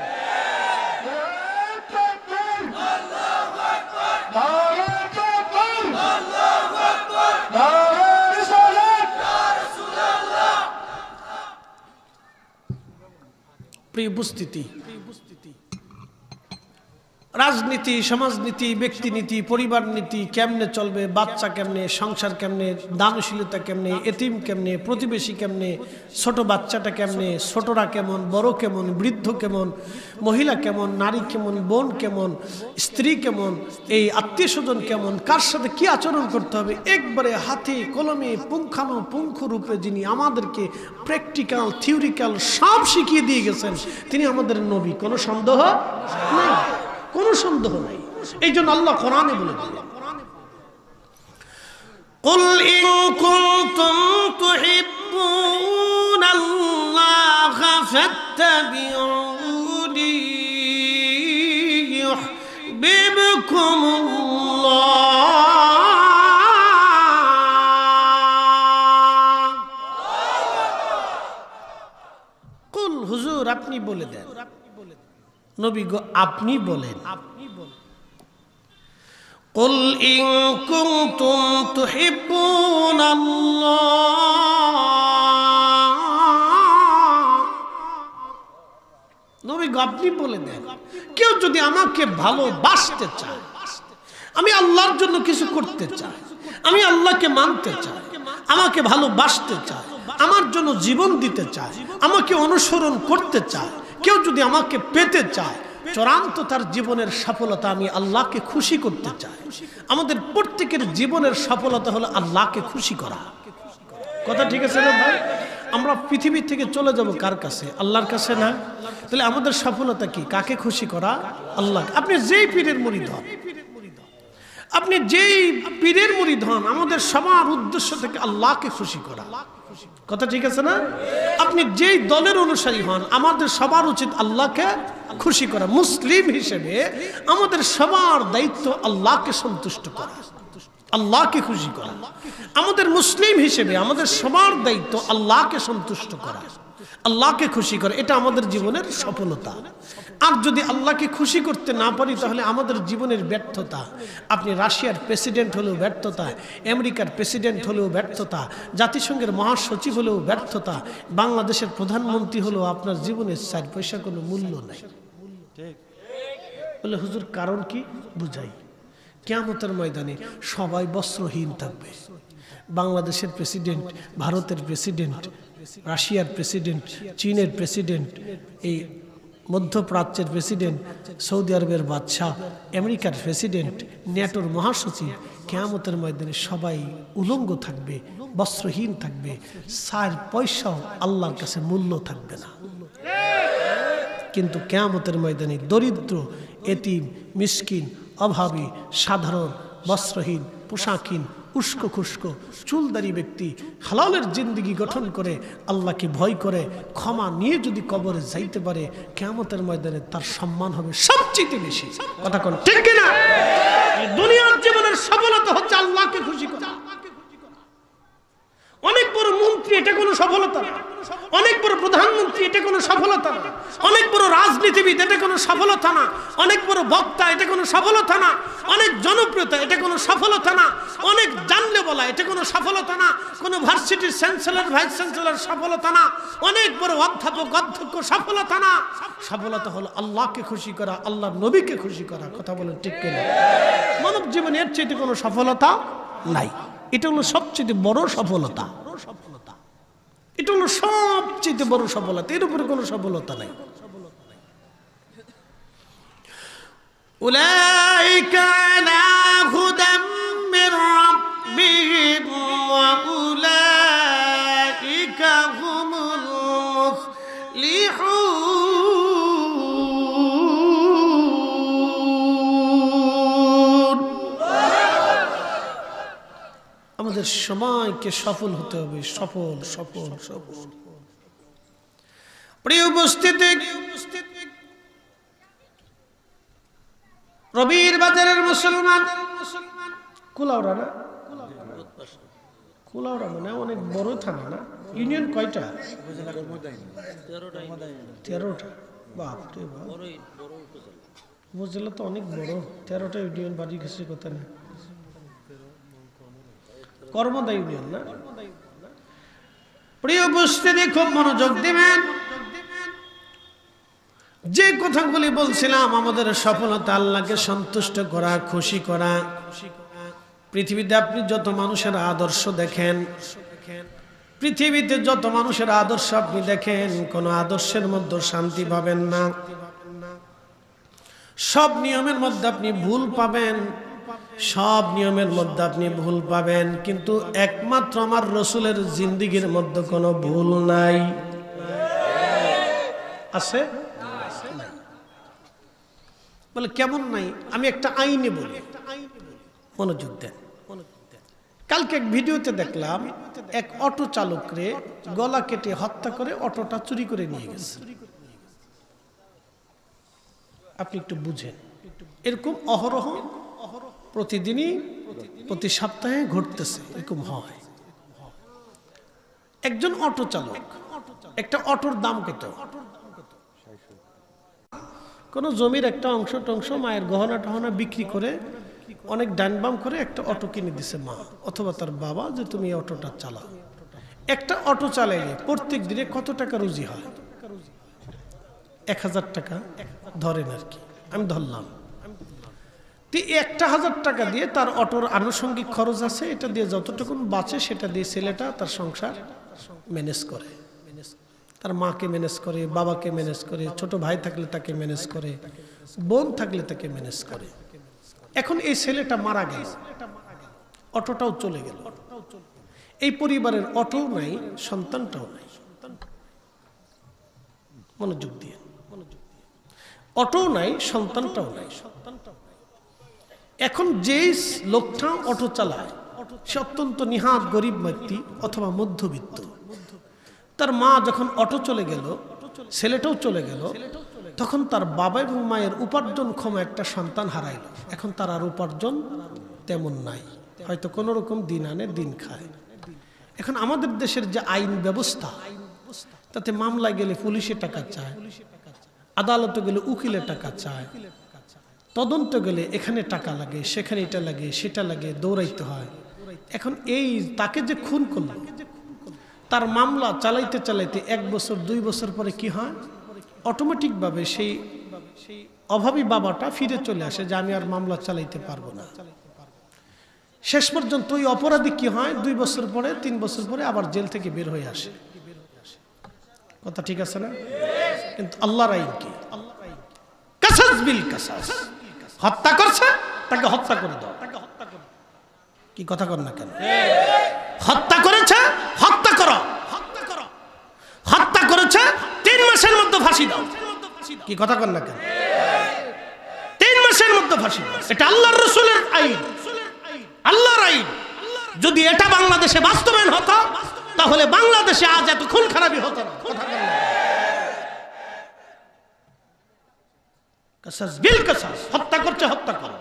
প্রিয় উপস্থিতি, রাজনীতি, সমাজনীতি, ব্যক্তিনীতি, পরিবার নীতি কেমনে চলবে, বাচ্চা কেমনে, সংসার কেমনে, দানশীলতা কেমনে, এতিম কেমনে, প্রতিবেশী কেমনে, ছোট বাচ্চাটা কেমনে, ছোটরা কেমন, বড় কেমন, বৃদ্ধ কেমন, মহিলা কেমন, নারী কেমন, বোন কেমন, স্ত্রী কেমন, এই আত্মীয় স্বজন কেমন, কার সাথে কি আচরণ করতে হবে, একবারে হাতে কলমে পুঙ্খানুপুঙ্খ রূপে যিনি আমাদেরকে প্র্যাকটিক্যাল থিওরিক্যাল সব শিখিয়ে দিয়ে গেছেন, তিনি আমাদের নবী। কোনো সন্দেহ নেই, কোনো সন্দেহ নাই। এই জন্য আল্লাহ কোরআনে বলে দিলেন, কুল ইন কুনতুম তুহিব্বুনাল্লাহ ফাত্তাবিউনি ইউহিব্বুকুমুল্লাহ। কুল, হুজুর আপনি বলে দেন, নবী গো আপনি বলেন, কুল ইন কুনতুম তুহিব্বুনাল্লাহ, নবী গো আপনি বলে দেন, কেউ যদি আমাকে ভালোবাসতে চায়, আমি আল্লাহর জন্য কিছু করতে চাই, আমি আল্লাহকে মানতে চাই, আমাকে ভালোবাসতে চাই, আমার জন্য জীবন দিতে চায়, আমাকে অনুসরণ করতে চায়, কেউ যদি আমাকে পেতে চায়, চূড়ান্ত তার জীবনের সফলতা আমি আল্লাহকে খুশি করতে চাই। আমাদের প্রত্যেকের জীবনের সফলতা হলো আল্লাহকে খুশি করা। কথা ঠিক আছে না ভাই? আমরা পৃথিবী থেকে চলে যাব কার কাছে? আল্লাহর কাছে না? তাহলে আমাদের সফলতা কি? কাকে খুশি করা? আল্লাহ। আপনি যেই পীরের মুরিদ হন, আপনি যেই পীরের মুরিদ হন, আমাদের সবার উদ্দেশ্য থেকে আল্লাহকে খুশি করা। কথা ঠিক আছে না? আপনি যেই দলের অনুসারী হন, আমাদের সবার উচিত আল্লাহকে খুশি করা। মুসলিম হিসেবে আমাদের সবার দায়িত্ব আল্লাহকে সন্তুষ্ট করা, আল্লাহকে খুশি করা। আমাদের মুসলিম হিসেবে আমাদের সবার দায়িত্ব আল্লাহকে সন্তুষ্ট করা, আল্লাহকে খুশি করে। এটা আমাদের জীবনের সফলতা। আর যদি আল্লাহকে খুশি করতে না পারি তাহলে আমাদের জীবনের ব্যর্থতা। আপনি রাশিয়ার প্রেসিডেন্ট হলেও ব্যর্থতা, আমেরিকার প্রেসিডেন্ট হলেও ব্যর্থতা, জাতিসংঘের মহাসচিব হলেও ব্যর্থতা, বাংলাদেশের প্রধানমন্ত্রী হলেও আপনার জীবনের 4 পয়সা কোনো মূল্য নাই। বলে হুজুর কারণ কি? বুঝাই। কিয়ামতের ময়দানে সবাই বস্ত্রহীন থাকবে। বাংলাদেশের প্রেসিডেন্ট, ভারতের প্রেসিডেন্ট, রাশিয়ার প্রেসিডেন্ট, চীনের প্রেসিডেন্ট, এই মধ্যপ্রাচ্যের প্রেসিডেন্ট, সৌদি আরবের বাদশাহ, আমেরিকার প্রেসিডেন্ট, ন্যাটোর মহাসচিব, কিয়ামতের ময়দানে সবাই উলঙ্গ থাকবে, বস্ত্রহীন থাকবে। 4 পয়সাও আল্লাহর কাছে মূল্য থাকবে না। কিন্তু কিয়ামতের ময়দানে দরিদ্র, এতিম, মিসকিন, অভাবী, সাধারণ, বস্ত্রহীন, পোশাকহীন, উস্কো খুস্কো চুলদারি ব্যক্তি হালালের জিন্দেগি গঠন করে আল্লাহকে ভয় করে ক্ষমা নিয়ে যদি কবরে যাইতে পারে, কিয়ামতের ময়দানে তার সম্মান হবে সবচেয়ে বেশি। কথা কোন ঠিক কিনা? দুনিয়ার জীবনের সফলতা হচ্ছে আল্লাহকে খুশি করা। অনেক বড় মন্ত্রী, এটা কোনো সফলতা না। অনেক বড় প্রধানমন্ত্রী, এটা কোনো সফলতা না। অনেক বড় রাজনীতিবিদ, এটা কোনো সফলতা না। অনেক বড় বক্তা, এটা কোনো সফলতা না। অনেক জনপ্রিয়তা, এটা কোনো সফলতা না। অনেক জানলে বলা, এটা কোনো সফলতা না। কোনো ভার্সিটির চ্যান্সেলর, ভাইস চ্যান্সেলর সফলতা না। অনেক বড় অধ্যাপক, অধ্যক্ষ সফলতা না। সফলতা হলো আল্লাহকে খুশি করা, আল্লাহর নবীকে খুশি করা। কথা বলেন ঠিক কিনা? মানব জীবনে এর চাইতে কোনো সফলতা নাই। এটা হলো সবচেয়ে বড় সফলতা। এটা হলো সবচেয়ে বড় সফলতা, এর উপরে কোনো সফলতা নাই। উলাইকা আলা হুদাম মির রাব্বিহিম ওয়া উলাইকা হুমুল মুফলিহুন। আমাদের সময়কে সফল হতে হবে, সফল সফল সফল। প্রিয় উপস্থিতি, রবির বাজারের মুসলমান কুলাউড়া না, কুলাউড়া মানে অনেক বড় থানা না? ইউনিয়ন কয়টা? 13টা। বাপরে বাপ, উপজেলা তো অনেক বড়। 13টা ইউনিয়ন, বাড়ি গেছে কথা না। কর্মদা ইউনিয়ন না? প্রিয় উপস্থিতি, খুব মনোযোগ দিবেন। যে কথাগুলি বলছিলাম, আমাদের সফলতা আল্লাহকে সন্তুষ্ট করা, খুশি করা। পৃথিবীতে আপনি যত মানুষের আদর্শ দেখেন, পৃথিবীতে যত মানুষের আদর্শ আপনি দেখেন, কোন আদর্শের মধ্যে শান্তি পাবেন না। সব নিয়মের মধ্যে আপনি ভুল পাবেন, সব নিয়মের মধ্যে আপনি ভুল পাবেন, কিন্তু একমাত্র আমার রসুলের জিন্দেগির মধ্যে কোনো ভুল নাই। আছে? বলে কেমন নাই? আমি একটা আইনে বলি, মনোযোগ দেন। কালকে এক ভিডিওতে দেখলাম, এক অটো চালকরে গলা কেটে হত্যা করে অটোটা চুরি করে নিয়ে গেছে। আপনি একটু বুঝেন, এরকম অহরহ প্রতিদিনই, প্রতি সপ্তাহে ঘটতেছে, এরকম হয়। একজন অটো চালক, একটা অটোর দাম কত? কোন জমির একটা অংশ টংশ, মায়ের গহনা টহনা বিক্রি করে, অনেক ডান বাম করে একটা অটো কিনে দিছে মা অথবা তার বাবা, যে তুমি এই অটোটা চালাও। একটা অটো চালাইলে প্রত্যেক দিনে কত টাকা রুজি হয়? 1000 টাকা ধরেন আর কি, আমি ধরলাম। 1000 টাকা দিয়ে তার অটোর আনুষঙ্গিক খরচ আছে, এটা দিয়ে যতটুকু বাঁচে সেটা দিয়ে ছেলেটা তার সংসার ম্যানেজ করে, তার মাকে ম্যানেজ করে, বাবাকে ম্যানেজ করে, ছোট ভাই থাকলে তাকে ম্যানেজ করে, বোন থাকলে তাকে ম্যানেজ করে। এখন এই ছেলেটা মারা গেল, অটোটাও চলে গেল, এই পরিবারের অটোও নাই, সন্তানটাও নাই। মনোযোগ দিয়ে, অটোও নাই, সন্তানটাও নাই। এখন যেই লোকটা অটো চালায় সে অত্যন্ত নিহাত গরিব ব্যক্তি অথবা মধ্যবিত্ত। তার মা যখন অটো চলে গেল, ছেলেটাও চলে গেল, তখন তার বাবা এবং মায়ের উপার্জনক্ষম একটা সন্তান হারাইল। এখন তার আর উপার্জন তেমন নাই, হয়তো কোনো রকম দিন আনে দিন খায়। এখন আমাদের দেশের যে আইন ব্যবস্থা, তাতে মামলায় গেলে পুলিশে টাকা চায়, আদালতে গেলে উকিলে টাকা চায়, তদন্ত গেলে এখানে টাকা লাগে, সেখানে এটা লাগে, সেটা লাগে, দৌড়াইতে হয়। এখন এই তাকে যে খুন করলো, তার মামলা চালাইতে চালাইতে 1 বছর 2 বছর পরে কি হয়, অটোমেটিকভাবে সেই অভাবী বাবাটা ফিরে চলে আসে যে আমি আর মামলা চালাইতে পারবো না। শেষ পর্যন্ত ওই অপরাধী কি হয়, 2 বছর পরে 3 বছর পরে আবার জেল থেকে বের হয়ে আসে। কথা ঠিক আছে না? কিন্তু আল্লাহর আইন কি? কাসাস বিল কাসাস, হত্যা করছে তাকে হত্যা করে দাও। কি কথা কর না কেন? হত্যা করেছে হত্যা করো, হত্যা করেছে 3 মাসের মধ্যে ফাঁসি দাও। কি কথা কর না কেন? 3 মাসের মধ্যে ফাঁসি দাও। এটা আল্লাহর রাসূলের আইন, আল্লাহর আইন। যদি এটা বাংলাদেশে বাস্তবায়ন হতো, তাহলে বাংলাদেশে আজ এত খুন খারাপি হতো না। কথা বল না। কাসাস বিল কাসাস, হত্যা করছে হত্যা করো।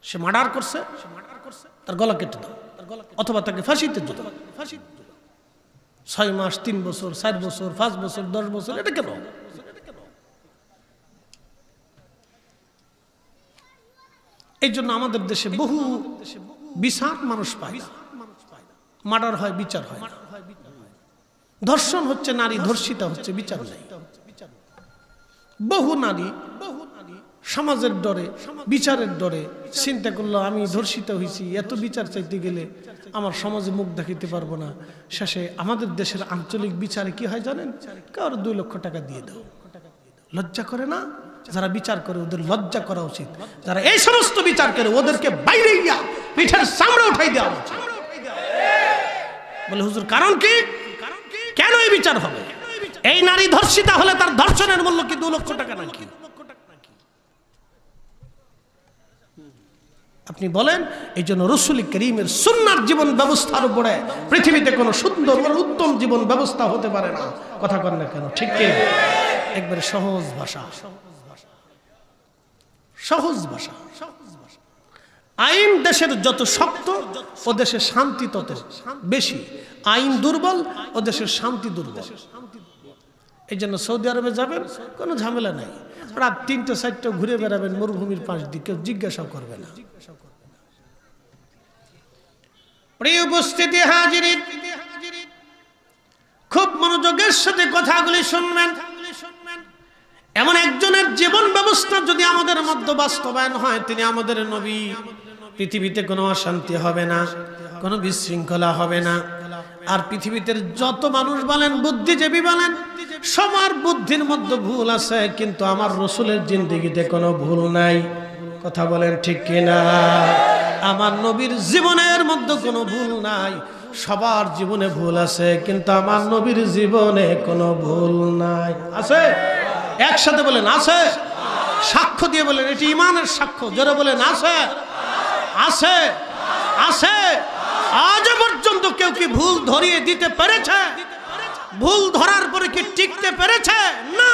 সে মার্ডার করছে, তার গলা কেটে দাও অথবা তাকে ফাঁসিতে দাও। 6 মাস, 3 বছর, 4 বছর, 5 বছর, 10 বছর, এটা কেন? এই জন্য আমাদের দেশে বহু বিচার মানুষ পায় না, মার্ডার হয়, বিচার হয় না। ধর্ষণ হচ্ছে, নারী ধর্ষিতা হচ্ছে, বিচার নেই। বহু নারী সমাজের ডরে, বিচারের ডরে চিন্তা করলো আমি ধর্ষিত হয়েছি, এত বিচার চাইতে গেলে আমার সমাজে মুখ দেখাইতে পারবো না। শেষে আমাদের দেশের আঞ্চলিক বিচারে কি হয় জানেন? কারো 2 লক্ষ টাকা দিয়ে দাও। লজ্জা করে না? যারা বিচার করে ওদের লজ্জা করা উচিত। যারা এই সমস্ত বিচার করে ওদেরকে বাইরে গিয়া পিঠের চামড়া উঠাই দেওয়া উচিত। বলে হুজুর কারণ কি? কেন এই বিচার হবে? এই নারী ধর্ষিতা হলে তার ধর্ষণের মূল্য কি 2 লক্ষ টাকা নাকি? আপনি বলেন। এই জন্য রাসূল করিমের সুন্নাহর জীবন ব্যবস্থার উপরে পৃথিবীতে কোনো সুন্দর ও উত্তম জীবন ব্যবস্থা হতে পারে না। কথা কন না কেন? ঠিক কি? একবারে সহজ ভাষা, সহজ ভাষা। আইন দেশের যত শক্ত ও দেশের শান্তি তত বেশি। আইন দুর্বল ও দেশের শান্তি দুর্বল। এই জন্য সৌদি আরবে যাবেন, কোনো ঝামেলা নাই, রাত ৩টা-৪টা ঘুরে বেড়াবেন মরুভূমির পাশ দিয়ে, কেউ জিজ্ঞাসা করবে না। প্রিয় উপস্থিতি হাজিরিন, খুব মনোযোগের সাথে কথাগুলি শুনবেন। এমন একজনের জীবন ব্যবস্থা যদি আমাদের মধ্যে বাস্তবায়ন হয়, তিনি আমাদের নবী। পৃথিবীতে কোনো অশান্তি হবে না, কোনো বিশৃঙ্খলা হবে না। আর পৃথিবীতে যত মানুষ বলেন, বুদ্ধিজীবী বলেন, সবার বুদ্ধির মধ্যে ভুল আছে, কিন্তু আমার রসুলের জিন্দেগিতে কোনো ভুল নাই। কথা বলেন ঠিক কিনা? আমার নবীর জীবনের মধ্যে কোনো ভুল নাই। সবার জীবনে ভুল আছে, কিন্তু আমার নবীর জীবনে কোনো ভুল নাই। আছে? একসাথে বলেন আছে। সাক্ষ্য দিয়ে বলেন, এটি ইমানের সাক্ষ্য। জোরে বলেন আছে। আছে, আছে। আজ পর্যন্ত কেউ কি ভুল ধরিয়ে দিতে পেরেছে? ভুল ধরার পরে কি টিকতে পেরেছে? না,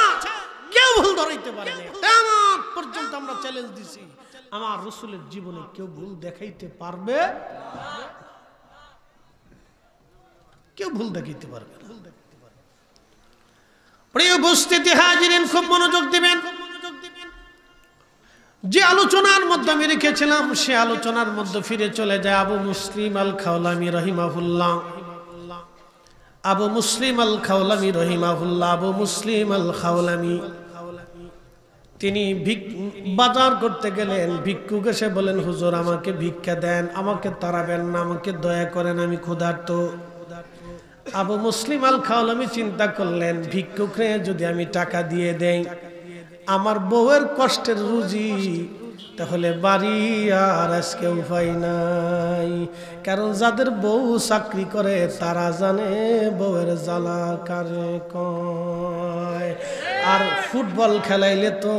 কেউ ভুল ধরাইতে পারেনি। কিয়ামত পর্যন্ত আমরা চ্যালেঞ্জ দিছি, আমার রাসূলের জীবনে কেউ ভুল দেখাইতে পারবে? কেউ ভুল দেখাইতে পারবে না। প্রিয় উপস্থিতি হাজিরিন, খুব মনোযোগ দিবেন। যে আলোচনার মধ্যে আমি রেখেছিলাম, সে আলোচনার মধ্যে ফিরে চলে যায় আবু মুসলিম আল খাওলামি রহিমাহুল্লাহ। আবু মুসলিম আল খাওলামি রহিমাহুল্লাহ, আবু মুসলিম আল খাওলামি, তিনি বাজার করতে গেলেন। ভিক্ষুক এসে বলেন, হুজুর আমাকে ভিক্ষা দেন, আমাকে তাড়াবেন না, আমাকে দয়া করেন, আমি ক্ষুধার্ত। আবু মুসলিম আল খাওলামি চিন্তা করলেন, ভিক্ষুকরে যদি আমি টাকা দিয়ে দেই, আমার বউয়ের কষ্টের রুজি, তাহলে বাড়ি আর আজকে উপায় নাই। কারণ যাদের বউ চাকরি করে তারা জানে বউয়ের জ্বালা কারে কয়। আর ফুটবল খেলাইলে তো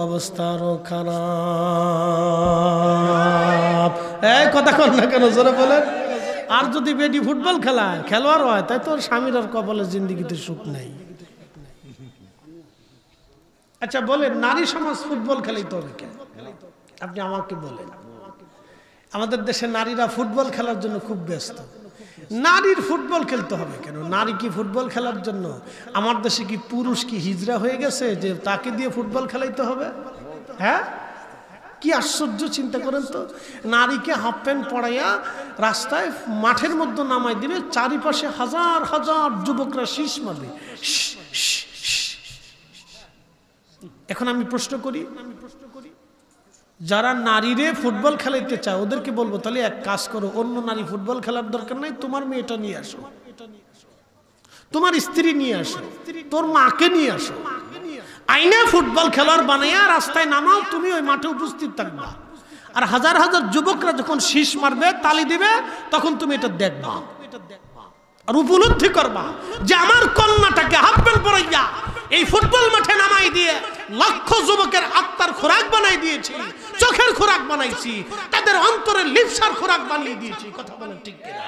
অবস্থা আরো খারাপ। এই কথা কর না কেন, জোরে বলেন। আর যদি বেটি ফুটবল খেলোয়াড় হয়, তাই তো স্বামীর আর কপালের জিন্দিগিতে সুখ নাই। আচ্ছা বলেন, নারী সমাজ ফুটবল খেলাইতে হবে কেন? আপনি আমাকে বলেন। আমাদের দেশে নারীরা ফুটবল খেলার জন্য খুব ব্যস্ত। নারীর ফুটবল খেলতে হবে কেন? নারী কি ফুটবল খেলার জন্য? আমার দেশে কি পুরুষ কি হিজড়া হয়ে গেছে যে তাকে দিয়ে ফুটবল খেলাইতে হবে? হ্যাঁ, কি আশ্চর্য! চিন্তা করেন তো, নারীকে হাফ প্যান্ট পরাইয়া রাস্তায় মাঠের মধ্যে নামাই দিবে, চারিপাশে হাজার হাজার যুবকরা শীষ মারবে। এখন আমি প্রশ্ন করি, যারা নারীরে ফুটবল খেলাইতে চায় ওদেরকে বলবো, তাহলে এক কাজ করো, অন্য নারী ফুটবল খেলার দরকার নাই, তোমার মেয়েটা নিয়ে আসো, তোমার স্ত্রী নিয়ে আসো, তোর মাকে নিয়ে আসো, আইনে ফুটবল খেলার বানাইয়া রাস্তায় নামাও, তুমি ওই মাঠে উপস্থিত থাকবা। আর হাজার হাজার যুবকরা যখন শীষ মারবে, তালি দিবে, তখন তুমি এটা দেখবা আর উপলব্ধি করবা যে আমার কন্যাটাকে হাফ প্যান্ট পরাইয়া এই ফুটবল মাঠে নামাই দিয়ে লক্ষ যুবকের আত্মার খোরাক বানাই দিয়েছি, চোখের খোরাক বানাইছি, তাদের অন্তরের লিপসার খোরাক বানিয়ে দিয়েছি। কথা বলেন ঠিক কিনা?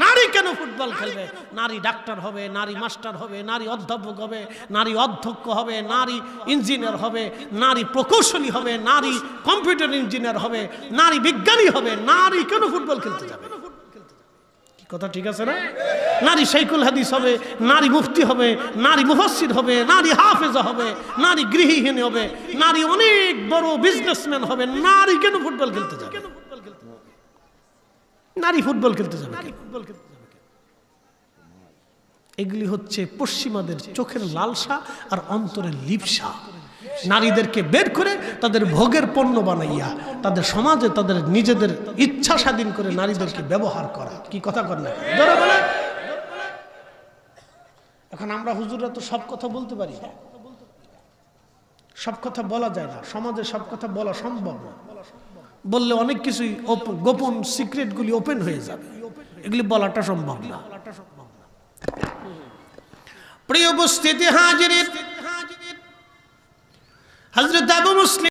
নারী কেন ফুটবল খেলবে? নারী ডাক্তার হবে, নারী মাস্টার হবে, নারী অধ্যাপক হবে, নারী অধ্যক্ষ হবে, নারী ইঞ্জিনিয়ার হবে, নারী প্রকৌশলী হবে, নারী কম্পিউটার ইঞ্জিনিয়ার হবে, নারী বিজ্ঞানী হবে। নারী কেন ফুটবল খেলতে যাবে? কথা ঠিক আছে না? নারী শাইখুল হাদিস হবে, নারী মুফতি হবে, নারী মুফাসসির হবে, নারী হাফেজা হবে, নারী গৃহহীন হবে, নারী অনেক বড় বিজনেসম্যান হবে। নারী কেন ফুটবল খেলতে যাবে? নারী ফুটবল খেলতে যাবে? এগুলি হচ্ছে পশ্চিমাদের চোখের লালসা আর অন্তরের লিপসা। নারীদেরকে বের করে তাদের ভোগের পণ্য বানাইয়া তাদের সমাজে তাদের নিজেদের ইচ্ছা স্বাধীন করে নারীদেরকে ব্যবহার করা। কি কথা কর না? এখন আমরা হুজুররা তো সব কথা বলতে পারি না, সব কথা বলা যায় না, সমাজে সব কথা বলা সম্ভব না। বললে অনেক কিছুই গোপন সিক্রেটগুলি ওপেন হয়ে যাবে, এগুলি বলাটা সম্ভব না। প্রিয় উপস্থিতি হাজিরিন, হযরত আবু মুসলিম